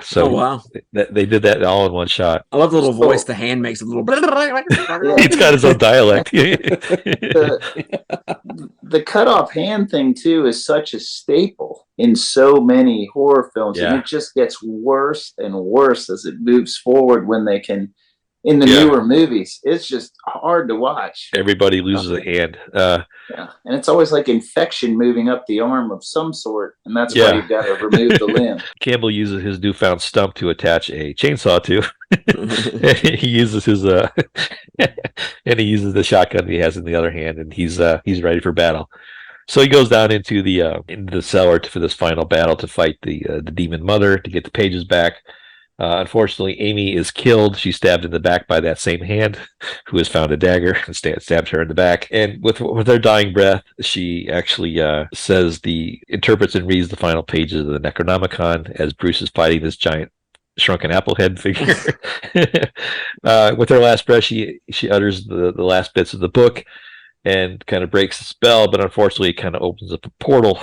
So wow, they did that all in one shot. I love the little voice the hand makes, a little. He's got his own dialect. The cut off hand thing too is such a staple in so many horror films, and it just gets worse and worse as it moves forward. When they can, in the newer movies, it's just hard to watch. Everybody loses a hand. And it's always like infection moving up the arm of some sort, and that's why you've got to remove the limb. Campbell uses his newfound stump to attach a chainsaw to. He uses his and he uses the shotgun he has in the other hand, and he's ready for battle. So he goes down into the cellar for this final battle to fight the demon mother to get the pages back. Unfortunately, Amy is killed. She's stabbed in the back by that same hand, who has found a dagger and stabbed her in the back. And with her dying breath, she actually interprets and reads the final pages of the Necronomicon as Bruce is fighting this giant shrunken applehead figure. With her last breath, she utters the last bits of the book and kind of breaks the spell, but unfortunately it kind of opens up a portal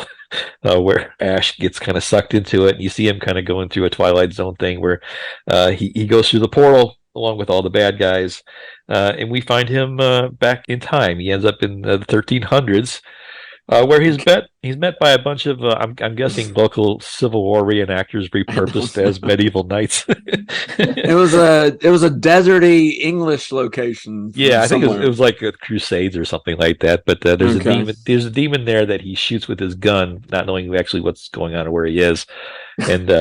where Ash gets kind of sucked into it. And you see him kind of going through a Twilight Zone thing where he goes through the portal along with all the bad guys, and we find him back in time. He ends up in the 1300s, Where he's met by a bunch of I'm guessing local Civil War reenactors repurposed as medieval knights. It was a deserty English location. Yeah, I think somewhere. it was like a Crusades or something like that. But there's Okay. a demon. There's a demon there that he shoots with his gun, not knowing actually what's going on or where he is, and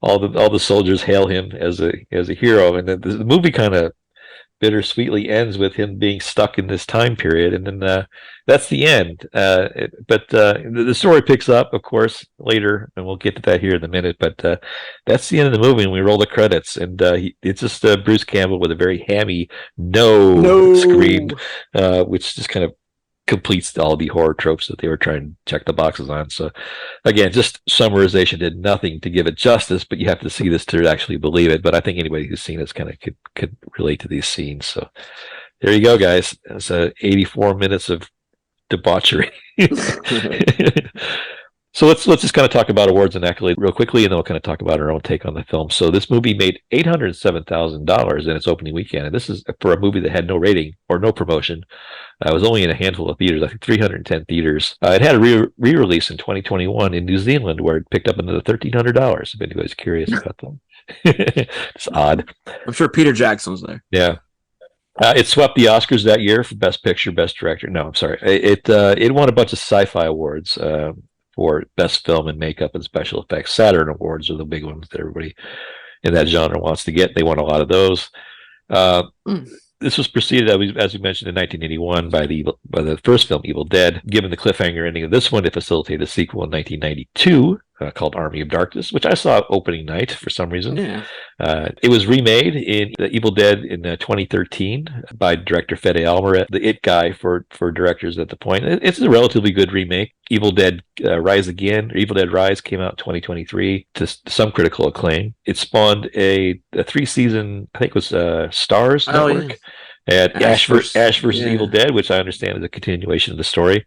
all the soldiers hail him as a hero. And the movie kind of bittersweetly ends with him being stuck in this time period, and then that's the end. But the story picks up, of course, later, and we'll get to that here in a minute. But that's the end of the movie, and we roll the credits, and it's just Bruce Campbell with a very hammy no scream, which just kind of completes all the horror tropes that they were trying to check the boxes on. So again, just summarization did nothing to give it justice, but you have to see this to actually believe it. But I think anybody who's seen this kind of could relate to these scenes. So there you go, guys. It's 84 minutes of debauchery. So let's just kind of talk about awards and accolades real quickly, and then we'll kind of talk about our own take on the film. So this movie made $807,000 in its opening weekend, and this is for a movie that had no rating or no promotion. It was only in a handful of theaters, I think 310 theaters. It had a re-release in 2021 in New Zealand, where it picked up another $1,300. If anybody's curious about them, it's odd. I'm sure Peter Jackson was there. Yeah. It swept the Oscars that year for Best Picture, Best Director. No, I'm sorry. It won a bunch of sci-fi awards. For best film and makeup and special effects. Saturn Awards are the big ones that everybody in that genre wants to get. They won a lot of those. This was preceded, as we mentioned, in 1981 by the first film, Evil Dead. Given the cliffhanger ending of this one, to facilitate a sequel in 1992 called Army of Darkness, which I saw opening night for some reason. Yeah. It was remade in Evil Dead in 2013 by director Fede Alvarez, the It guy for directors at the point. It's a relatively good remake. Evil Dead Rise Again, or Evil Dead Rise, came out in 2023 to some critical acclaim. It spawned a 3-season, I think it was Stars Network. Yeah. At Ash versus Evil Dead, which I understand is a continuation of the story.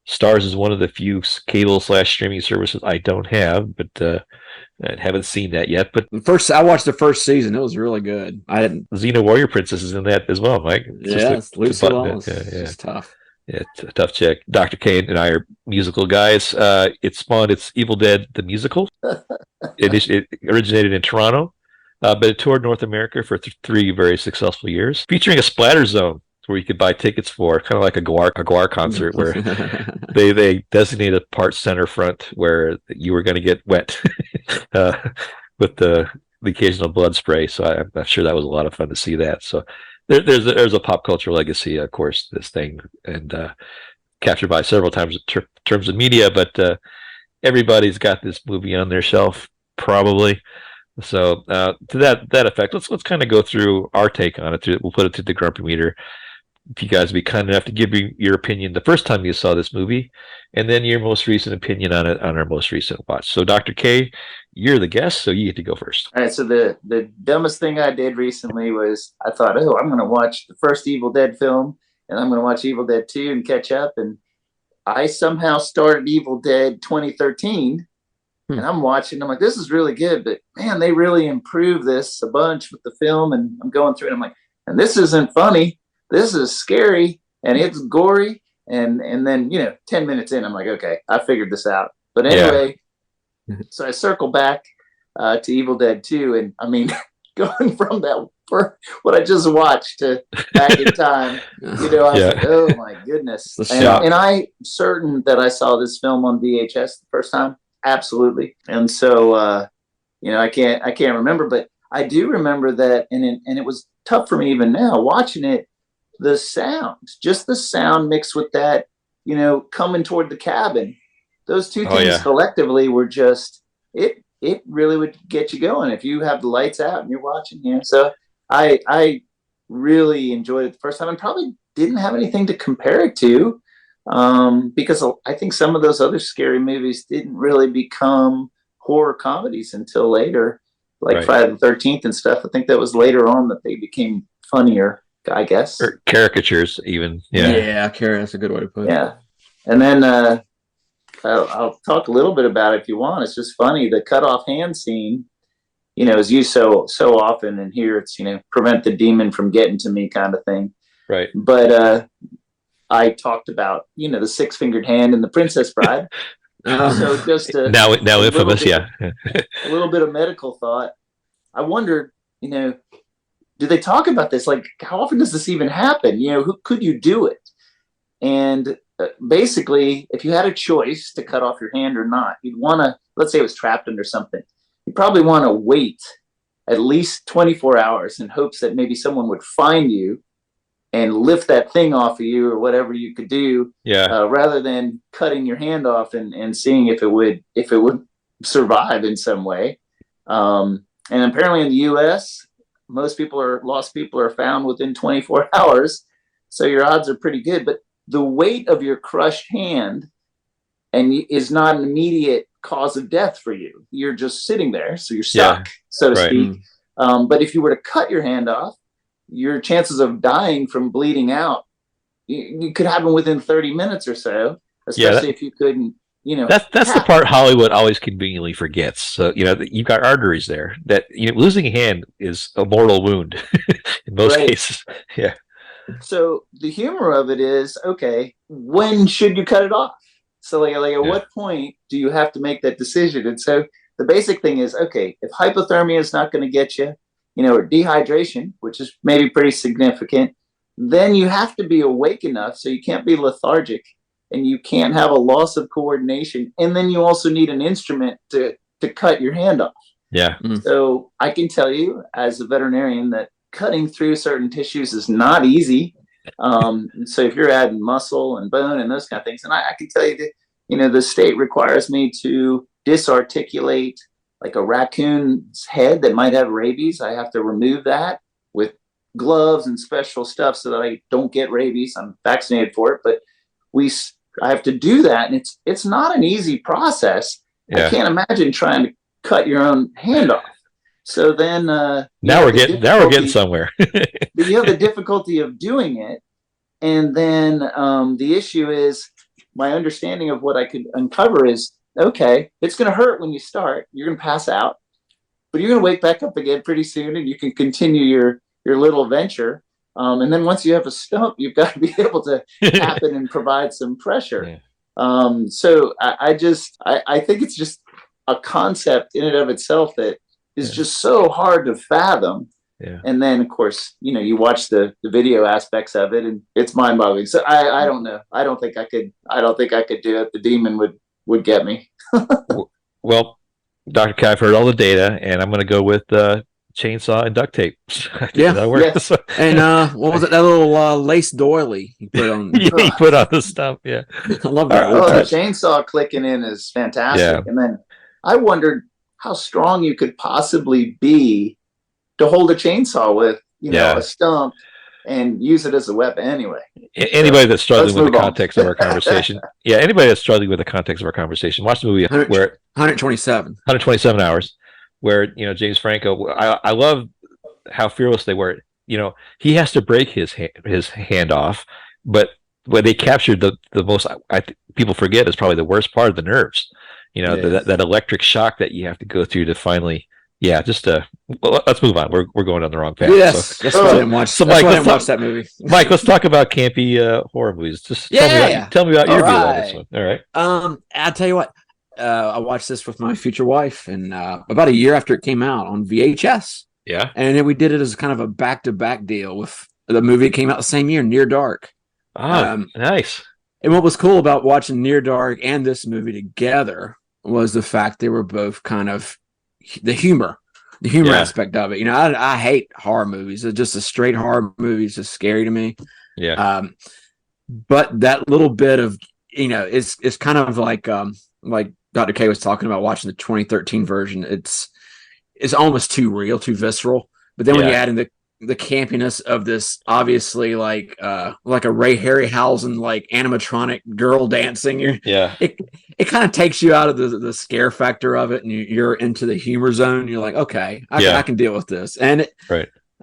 Stars is one of the few cable/streaming services I don't have, but I haven't seen that yet. But I watched the first season. It was really good. I didn't. Xena Warrior Princess is in that as well, Mike. It's Lucy Lawless. It's tough. Yeah, it's a tough chick. Dr. Kane and I are musical guys. It spawned its Evil Dead the musical. It originated in Toronto, but it toured North America for 3 very successful years, featuring a splatter zone where you could buy tickets for, kind of like a Guar concert, where they designated a part center front where you were going to get wet with the occasional blood spray. So I'm sure that was a lot of fun to see that. So there's a pop culture legacy, of course, this thing, and captured by several times in terms of media, but everybody's got this movie on their shelf, probably. So to that effect, let's kind of go through our take on it. We'll put it to the Grumpy Meter. If you guys would be kind enough to give me your opinion the first time you saw this movie, and then your most recent opinion on it on our most recent watch. So, Dr. K, you're the guest, so you get to go first. All right. So the dumbest thing I did recently was I thought, I'm going to watch the first Evil Dead film, and I'm going to watch Evil Dead 2 and catch up. And I somehow started Evil Dead 2013, and I'm watching. I'm like, this is really good, but man, they really improved this a bunch with the film. And I'm going through it. I'm like, and this isn't funny. This is scary, and it's gory. And then, 10 minutes in, I'm like, okay, I figured this out. But anyway, So I circle back to Evil Dead 2. And I mean, going from that, for what I just watched to back in time, I was like, oh my goodness. And I'm certain that I saw this film on VHS the first time. Absolutely. And so, I can't remember, but I do remember that. And it was tough for me even now watching it. The sound mixed with that, coming toward the cabin, those two things collectively were just, it really would get you going if you have the lights out and you're watching. So I really enjoyed it the first time, and probably didn't have anything to compare it to, because I think some of those other scary movies didn't really become horror comedies until later, like Friday the 13th and stuff. I think that was later on that they became funnier, I guess. Or caricatures, even. That's a good way to put it. Yeah. And then I'll talk a little bit about it if you want. It's just funny. The cut off hand scene, is used so often, and here it's, prevent the demon from getting to me kind of thing. Right. But I talked about, the 6-fingered hand and the Princess Bride. So just now infamous, a little bit of medical thought. I wondered, do they talk about this? Like, how often does this even happen? Who could you do it? And basically, if you had a choice to cut off your hand or not, you'd want to, let's say it was trapped under something, you probably want to wait at least 24 hours in hopes that maybe someone would find you and lift that thing off of you or whatever you could do, rather than cutting your hand off and seeing if it would survive in some way. And apparently in the U.S., lost people are found within 24 hours. So your odds are pretty good. But the weight of your crushed hand is not an immediate cause of death for you. You're just sitting there. So you're stuck, so to speak. But if you were to cut your hand off, your chances of dying from bleeding out, you could happen within 30 minutes or so, especially if you couldn't, That's the part Hollywood always conveniently forgets. So, you've got arteries there that, losing a hand is a mortal wound in most cases. Yeah. So the humor of it is, okay, when should you cut it off? So like at what point do you have to make that decision? And so the basic thing is, okay, if hypothermia is not going to get you, or dehydration, which is maybe pretty significant, then you have to be awake enough so you can't be lethargic and you can't have a loss of coordination. And then you also need an instrument to cut your hand off. Yeah. So I can tell you as a veterinarian that cutting through certain tissues is not easy. So if you're adding muscle and bone and those kind of things, and I can tell you that, the state requires me to disarticulate like a raccoon's head that might have rabies. I have to remove that with gloves and special stuff so that I don't get rabies. I'm vaccinated for it, but I have to do that. And it's not an easy process. Yeah. I can't imagine trying to cut your own hand off. So then now we're getting somewhere. But you have the difficulty of doing it. And then the issue is, my understanding of what I could uncover is, okay, it's going to hurt when you start. You're going to pass out, but you're going to wake back up again pretty soon, and you can continue your little venture. And then once you have a stump, you've got to be able to tap it and provide some pressure. Yeah. So I think it's just a concept in and of itself that is just so hard to fathom. Yeah. And then, of course, you watch the video aspects of it, and it's mind-boggling. So I don't know. I don't think I could do it. The demon would get me. Well, Dr. Kai, I've heard all the data, and I'm going to go with chainsaw and duct tape. Yeah, that works. Yes. And what was it? That little lace doily you put on? Yeah, he put on the stump. Yeah, I love that. The chainsaw clicking in is fantastic. Yeah. And then I wondered how strong you could possibly be to hold a chainsaw with, a stump and use it as a weapon anyway. Anybody that's struggling with the context of our conversation, anybody that's struggling with the context of our conversation, watch the movie where 127 hours, where James Franco. I love how fearless they were. He has to break his hand off, but when they captured the most, people forget is probably the worst part of the nerves. That electric shock that you have to go through to finally. Yeah, let's move on. We're going down the wrong path. Yes, that's why I didn't watch. So Mike, let's watch that movie. Mike, let's talk about campy horror movies. Just tell me about your view on this one. All right. I'll tell you what. I watched this with my future wife, and about a year after it came out on VHS. Yeah. And then we did it as kind of a back-to-back deal with the movie that came out the same year, Near Dark. Oh, nice. And what was cool about watching Near Dark and this movie together was the fact they were both kind of the humor aspect of it. I hate horror movies. It's just a straight horror movie is just scary to me. Yeah. But that little bit of, it's kind of like Dr. K was talking about watching the 2013 version. It's almost too real, too visceral. But then when you add in the campiness of this, obviously like a Ray Harryhausen like animatronic girl dancing, it kind of takes you out of the scare factor of it, and you're into the humor zone. You're like, okay, I can deal with this, and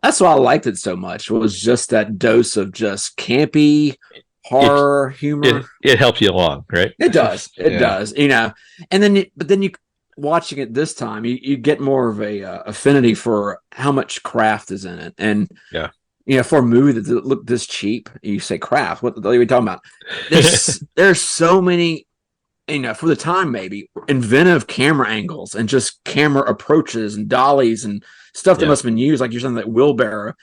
that's why I liked it so much. Was just that dose of just campy horror humor. It helps you along, right? It does. It does. And then you watching it this time, you get more of a affinity for how much craft is in it, and for a movie that looked this cheap, you say, "Crap, what the hell are we talking about?" There's so many, for the time, maybe inventive camera angles and just camera approaches and dollies and stuff that must have been used, like you're saying, that wheelbarrow.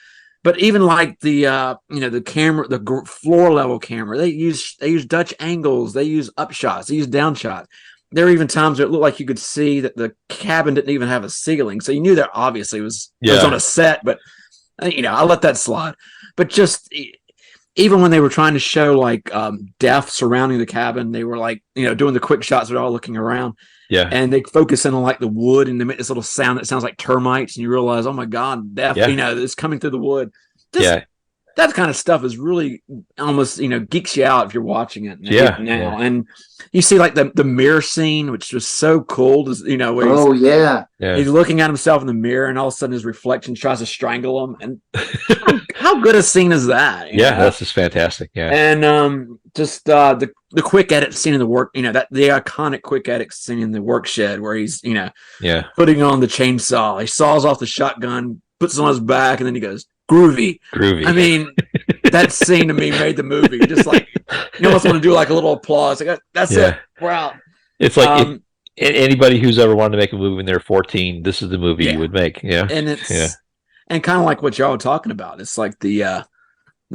But even like the the camera, the floor level camera, they use Dutch angles, they use upshots, they use downshots. There were even times where it looked like you could see that the cabin didn't even have a ceiling, so you knew that obviously it was on a set. But I'll let that slide. But just even when they were trying to show like death surrounding the cabin, they were like doing the quick shots. They're all looking around. Yeah, and they focus in on like the wood, and they make this little sound that sounds like termites, and you realize, oh my god, death! It's coming through the wood. That kind of stuff is really almost geeks you out if you're watching it now. And you see like the mirror scene, which was so cool. Where he's looking at himself in the mirror, and all of a sudden his reflection tries to strangle him. And how good a scene is that? That's just fantastic. Yeah, and just the quick edit scene in the work, that the iconic quick edit scene in the work shed where he's putting on the chainsaw. He saws off the shotgun, puts it on his back, and then he goes, groovy. I mean, that scene to me made the movie. Just like you almost want to do like a little applause. Like, that's it. Wow. It's like anybody who's ever wanted to make a movie when they're 14, this is the movie you would make. Yeah, and it's and kind of like what y'all were talking about. It's like the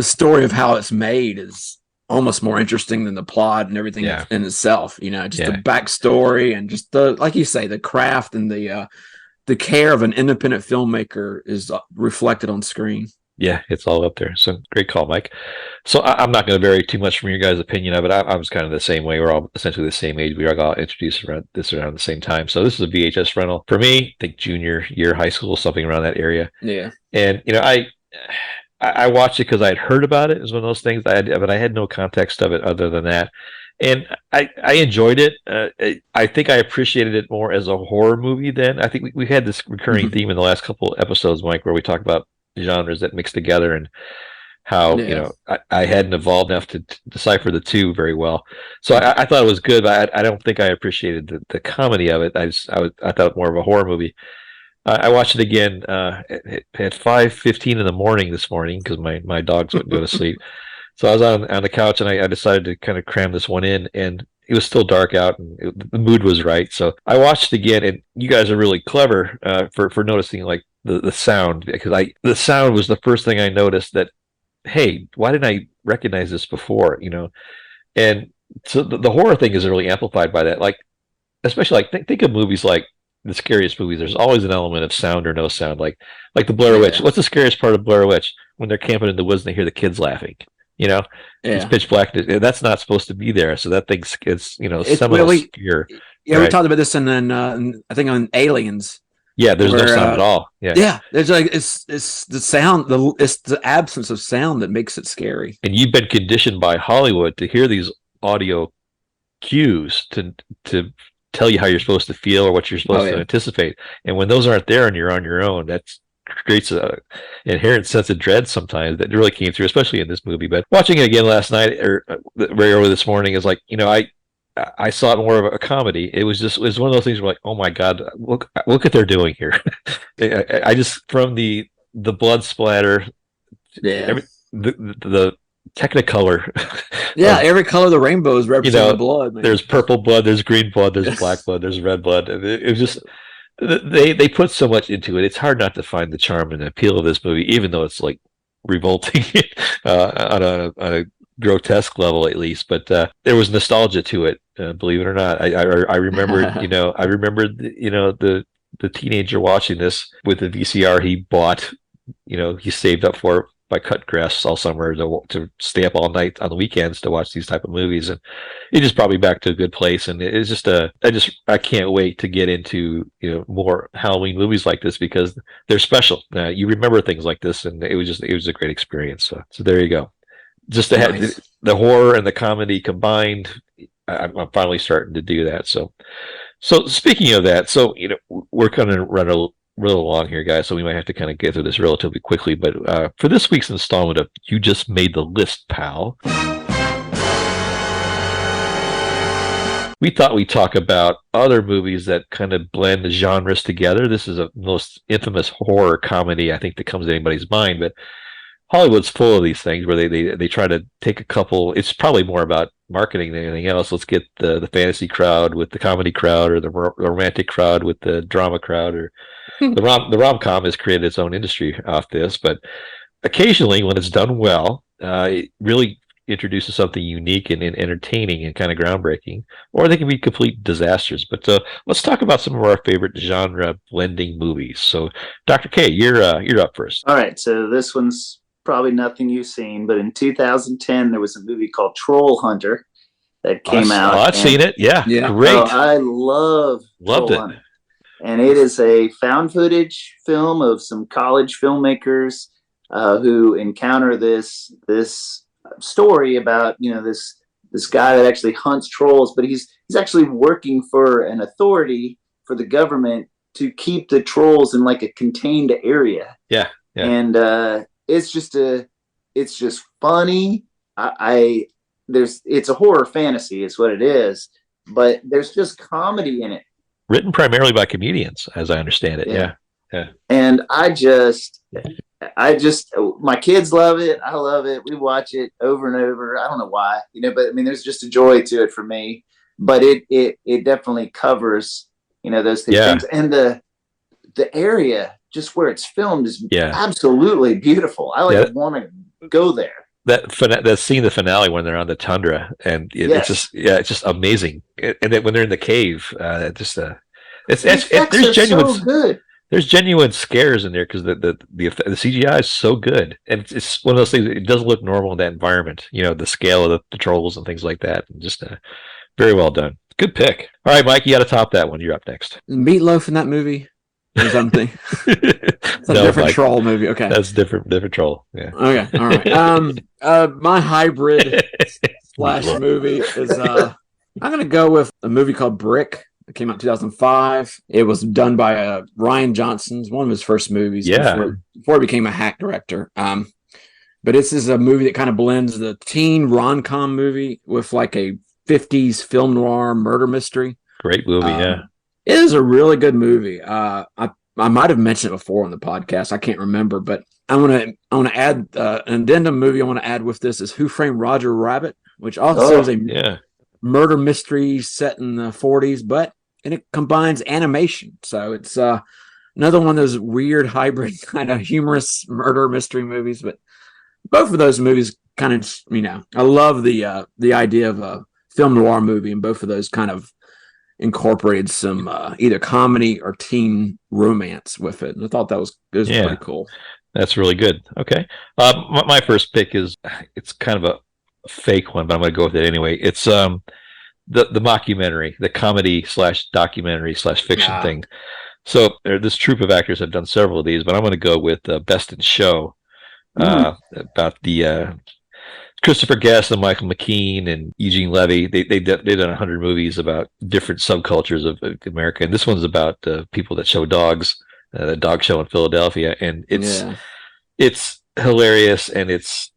story of how it's made is almost more interesting than the plot and everything in itself. Just the backstory and just like you say, the craft and the care of an independent filmmaker is reflected on screen. Yeah, it's all up there. So great call, Mike. So I'm not going to vary too much from your guys' opinion of it. I was kind of the same way. We're all essentially the same age. We all got introduced around the same time. So this is a VHS rental for me. I think junior year high school, something around that area. Yeah. And I watched it because I had heard about it. It was one of those things but I had no context of it other than that. And I enjoyed it. I think I appreciated it more as a horror movie then. I think we had this recurring theme in the last couple episodes, Mike, where we talked about genres that mix together and how I hadn't evolved enough to decipher the two very well. So I thought it was good, but I don't think I appreciated the comedy of it. I thought it was more of a horror movie. I watched it again at 5:15 in the morning this morning because my dogs wouldn't go to sleep. So I was on the couch and I decided to kind of cram this one in, and it was still dark out and the mood was right. So I watched it again, and you guys are really clever for noticing like the sound, because the sound was the first thing I noticed that, hey, why didn't I recognize this before? And so the horror thing is really amplified by that. Like, especially like think of movies like the scariest movies. There's always an element of sound or no sound. Like the Blair Witch. What's the scariest part of Blair Witch? When they're camping in the woods and they hear the kids laughing. It's pitch black. That's not supposed to be there. So that thing's it's semi-obscure. Yeah, we talked about this in I think on Aliens. Yeah, there's no sound at all. Yeah, there's like it's the sound, it's the absence of sound that makes it scary. And you've been conditioned by Hollywood to hear these audio cues to tell you how you're supposed to feel or what you're supposed to anticipate. And when those aren't there and you're on your own, that's creates a inherent sense of dread sometimes that really came through, especially in this movie. But watching it again last night or very early this morning is like, I saw it more of a comedy. It was one of those things where like, oh my God, look what they're doing here. I just, from the blood splatter, the Technicolor. Every color of the rainbow is representing blood. Man. There's purple blood, there's green blood, there's black blood, there's red blood. It was just, they put so much into it. It's hard not to find the charm and the appeal of this movie, even though it's like revolting on a grotesque level, at least. But there was nostalgia to it, believe it or not. I remembered, I remembered, the teenager watching this with the VCR he bought. He saved up for by cut grass all summer to stay up all night on the weekends to watch these type of movies, and it just brought me back to a good place. And it's just I can't wait to get into more Halloween movies like this because they're special. You remember things like this, and it was a great experience. So there you go. Just to have the horror and the comedy combined, I'm finally starting to do that. So speaking of that, we're going to run a real long here, guys, so we might have to kind of get through this relatively quickly. But for this week's installment of You Just Made the List, Pal, we thought we'd talk about other movies that kind of blend the genres together. This is a most infamous horror comedy, I think, that comes to anybody's mind. But Hollywood's full of these things where they try to take a couple. It's probably more about marketing than anything else. Let's get the fantasy crowd with the comedy crowd, or the romantic crowd with the drama crowd, or the rom-com has created its own industry off this. But occasionally, when it's done well, it really introduces something unique and entertaining and kind of groundbreaking, or they can be complete disasters. But let's talk about some of our favorite genre blending movies. So, Dr. K, you're up first. All right, so this one's probably nothing you've seen, but in 2010 there was a movie called Troll Hunter that came out. I've seen it. Yeah, great. Oh, I loved it. Hunter. And it is a found footage film of some college filmmakers who encounter this story about this guy that actually hunts trolls, but he's actually working for an authority for the government to keep the trolls in like a contained area. Yeah. And it's just funny. It's a horror fantasy, is what it is, but there's just comedy in it. Written primarily by comedians, as I understand it. Yeah. And I just, my kids love it. I love it. We watch it over and over. I don't know why, but I mean, there's just a joy to it for me. But it definitely covers, those things. And the area, just where it's filmed, is absolutely beautiful. I want to go there. That scene, the finale, when they're on the tundra, and it's just amazing. And then when they're in the cave, there's genuine. So good. There's genuine scares in there because the CGI is so good, and it's one of those things. It doesn't look normal in that environment. The scale of the trolls and things like that. And just very well done. Good pick. All right, Mike, you got to top that one. You're up next. Meatloaf in that movie or something. It's a different troll movie. Okay, that's different troll. Yeah. Okay. All right. My hybrid slash movie is. I'm gonna go with a movie called Brick. It came out in 2005. It was done by Ryan Johnson. It's one of his first movies before he became a hack director. But this is a movie that kind of blends the teen rom-com movie with like a 50s film noir murder mystery. Great movie, yeah. It is a really good movie. I might have mentioned it before on the podcast. I can't remember, but I want to add an addendum movie I want to add with this is Who Framed Roger Rabbit, which also is a murder mystery set in the 40s, and it combines animation. So it's another one of those weird hybrid kind of humorous murder mystery movies. But both of those movies kind of, I love the idea of a film noir movie, and both of those kind of incorporated some either comedy or teen romance with it. And I thought that was pretty cool. That's really good. Okay. My first pick it's kind of a fake one, but I'm going to go with it anyway. It's the mockumentary, the comedy / documentary / fiction thing. So this troupe of actors have done several of these, but I'm going to go with Best in Show about the Christopher Guest and Michael McKean and Eugene Levy. They've done 100 movies about different subcultures of America, and this one's about people that show dogs, the dog show in Philadelphia, and it's hilarious, and it's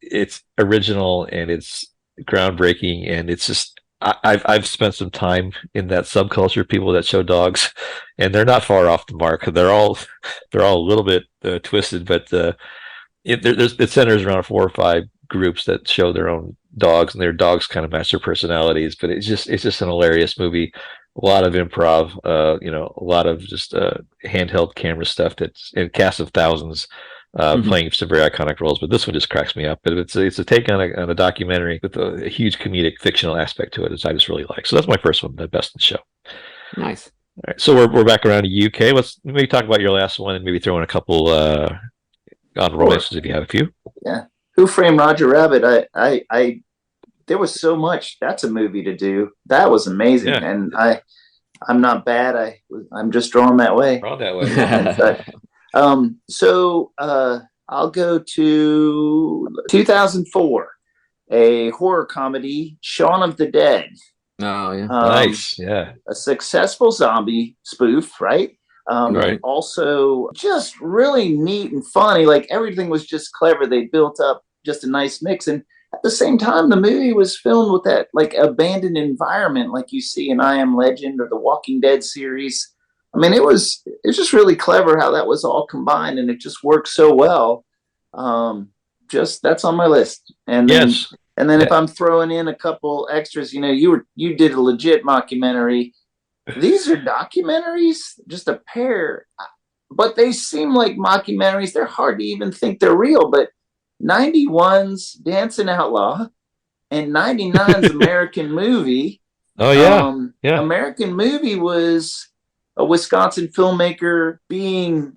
original, and it's groundbreaking, and it's just I've spent some time in that subculture, people that show dogs, and they're not far off the mark. They're all a little bit twisted, but it centers around 4 or 5 groups that show their own dogs, and their dogs kind of match their personalities. But it's just an hilarious movie. A lot of improv, a lot of just handheld camera stuff. That's in a cast of thousands. Playing some very iconic roles, but this one just cracks me up. But it's a take on a documentary with a huge comedic fictional aspect to it, which I just really like. So that's my first one, the Best in Show. Nice. All right, so we're back around to UK. Let's maybe talk about your last one, and maybe throw in a couple honorable mentions if you have a few. Yeah, Who Framed Roger Rabbit? I there was so much. That's a movie to do. That was amazing, and I'm not bad. I'm just drawn that way. Drawn that way. So I'll go to 2004, a horror comedy, Shaun of the Dead. Oh, yeah. Nice. Yeah. A successful zombie spoof, right? Right. Also just really neat and funny. Like everything was just clever. They built up just a nice mix. And at the same time, the movie was filmed with that like abandoned environment, like you see in I Am Legend or the Walking Dead series. I mean, it's just really clever how that was all combined, and it just worked so well. that's on my list. And then, Yes. if I'm throwing in a couple extras, you did a legit mockumentary. These are documentaries, just a pair, but they seem like mockumentaries. They're hard to even think they're real. But 91's Dancing Outlaw and 99's American Movie. Oh yeah, yeah. American Movie was a Wisconsin filmmaker being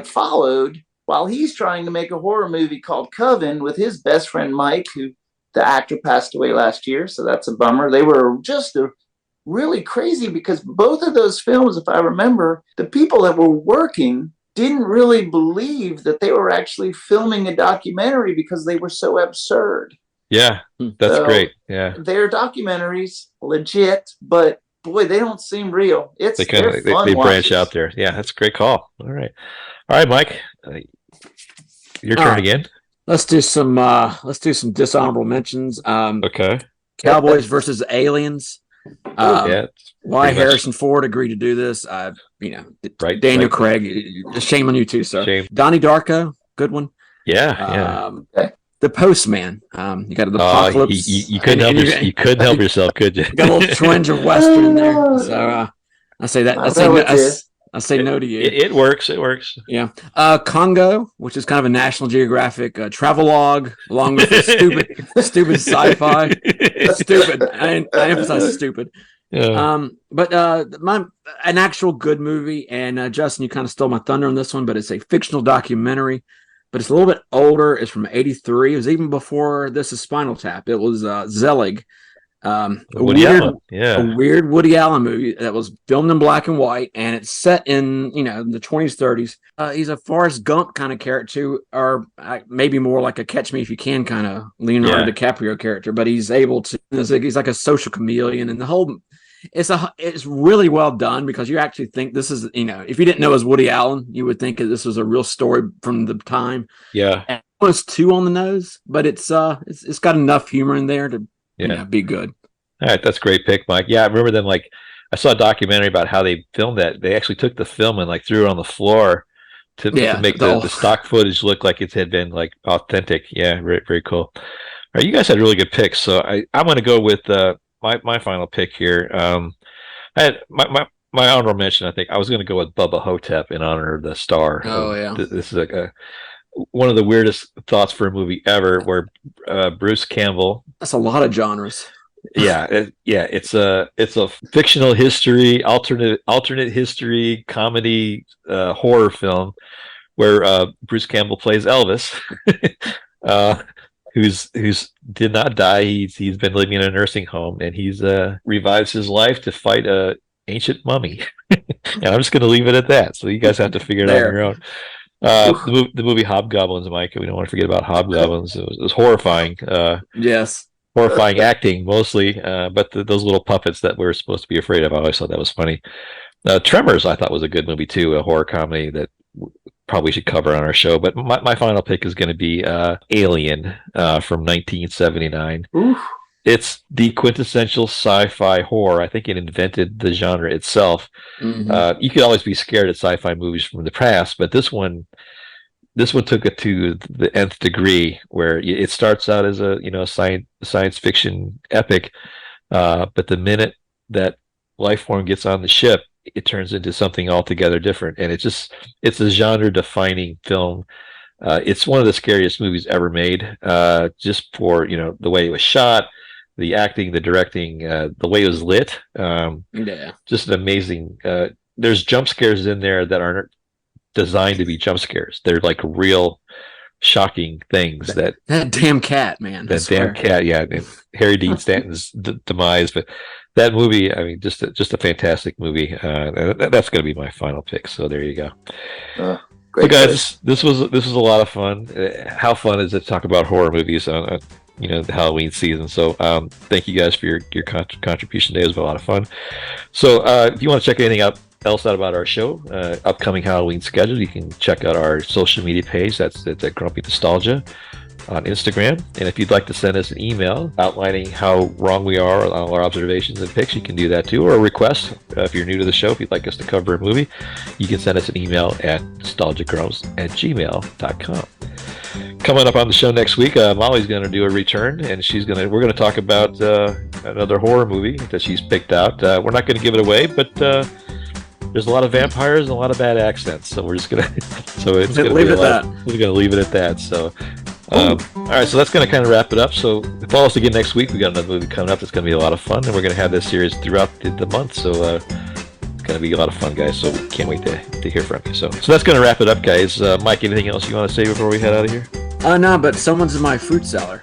followed while he's trying to make a horror movie called Coven with his best friend Mike, who the actor passed away last year. So that's a bummer. They were just really crazy because both of those films, if I remember, the people that were working didn't really believe that they were actually filming a documentary because they were so absurd. Yeah, that's great. Yeah, they're documentaries, legit, but boy, they don't seem real. They branch out there. Yeah, that's a great call. All right, Mike, your turn again. Let's do some dishonorable mentions. Okay. Cowboys versus Aliens. Yeah. Why Harrison Ford agreed to do this? Right. Daniel Craig. Shame on you too, sir. Shame. Donnie Darko, good one. Yeah. The Postman. You got the apocalypse. You couldn't help yourself, could you? Got a little twinge of Western in there. So I say that. I say no to you. It works. It works. Yeah. Congo, which is kind of a National Geographic travelogue, along with the stupid sci-fi. Stupid. I emphasize stupid. Yeah. But an actual good movie, and Justin, you kind of stole my thunder on this one, but it's a fictional documentary, but it's a little bit older. It's from '83. It was even before This Is Spinal Tap. It was Zelig. A weird Woody Allen movie that was filmed in black and white, and it's set in the 20s, 30s. He's a Forrest Gump kind of character, or maybe more like a Catch Me If You Can kind of Leonardo DiCaprio character. But he's able to. He's like a social chameleon, and the whole. It's really well done because you actually think this is if you didn't know it was Woody Allen, you would think that this was a real story from the time. Yeah, and it was too on the nose, but it's got enough humor in there to. Be good. All right, that's a great pick, Mike. Yeah, I remember them. I saw a documentary about how they filmed that. They actually took the film and threw it on the floor to make the stock footage look like it had been authentic. Yeah, very, very cool. All right, you guys had really good picks, so I'm going to go with my final pick here. I had my honorable mention. I think I was going to go with Bubba Hotep in honor of the star. Oh yeah, this is one of the weirdest thoughts for a movie ever, where Bruce Campbell. That's a lot of genres. It's a fictional history, alternate history, comedy, horror film, where Bruce Campbell plays Elvis, who's did not die. He's been living in a nursing home, and he's revives his life to fight a ancient mummy. And I'm just going to leave it at that. So you guys have to figure it out on your own. The movie Hobgoblins, Mike. We don't want to forget about Hobgoblins. It was horrifying. Yes. Horrifying acting mostly, but those little puppets that we're supposed to be afraid of, I always thought that was funny. Tremors, I thought, was a good movie too, a horror comedy that probably should cover on our show. But my final pick is going to be Alien from 1979. Oof. It's the quintessential sci-fi horror. I think it invented the genre itself. Mm-hmm. You could always be scared at sci-fi movies from the past, but this one took it to the nth degree, where it starts out as a science fiction epic, but the minute that life form gets on the ship, it turns into something altogether different, and it's a genre defining film. It's one of the scariest movies ever made, just for the way it was shot, the acting, the directing, the way it was lit. Just an amazing. There's jump scares in there that aren't designed to be jump scares. They're like real shocking things. That damn cat, man. That damn cat, yeah. Harry Dean Stanton's demise, but that movie, I mean, just a fantastic movie. That's going to be my final pick. So there you go. Great, so guys, this was a lot of fun. How fun is it to talk about horror movies on the Halloween season? So thank you guys for your contribution today. It was a lot of fun. So if you want to check anything else out about our show, upcoming Halloween schedule, you can check out our social media page. It's at Grumpy Nostalgia on Instagram. And if you'd like to send us an email outlining how wrong we are on our observations and picks, you can do that too. Or a request, if you're new to the show, if you'd like us to cover a movie, you can send us an email at nostalgicgrumps@gmail.com. Coming up on the show next week, Molly's going to do a return, and we're going to talk about another horror movie that she's picked out. We're not going to give it away, but there's a lot of vampires and a lot of bad accents, so we're just going to We're going to leave it at that. So, all right, so that's going to kind of wrap it up. So follow us again next week. We got another movie coming up that's going to be a lot of fun, and we're going to have this series throughout the month. So it's going to be a lot of fun, guys. So we can't wait to hear from you. So that's going to wrap it up, guys. Mike, anything else you want to say before we head out of here? No, but someone's in my fruit cellar.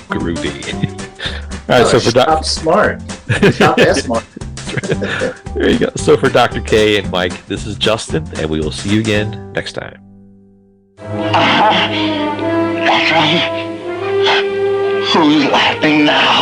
Groovy. All right, so for Shop smart. Shop that smart. There you go. So for Dr. K and Mike, this is Justin, and we will see you again next time. That's right. Who's laughing now?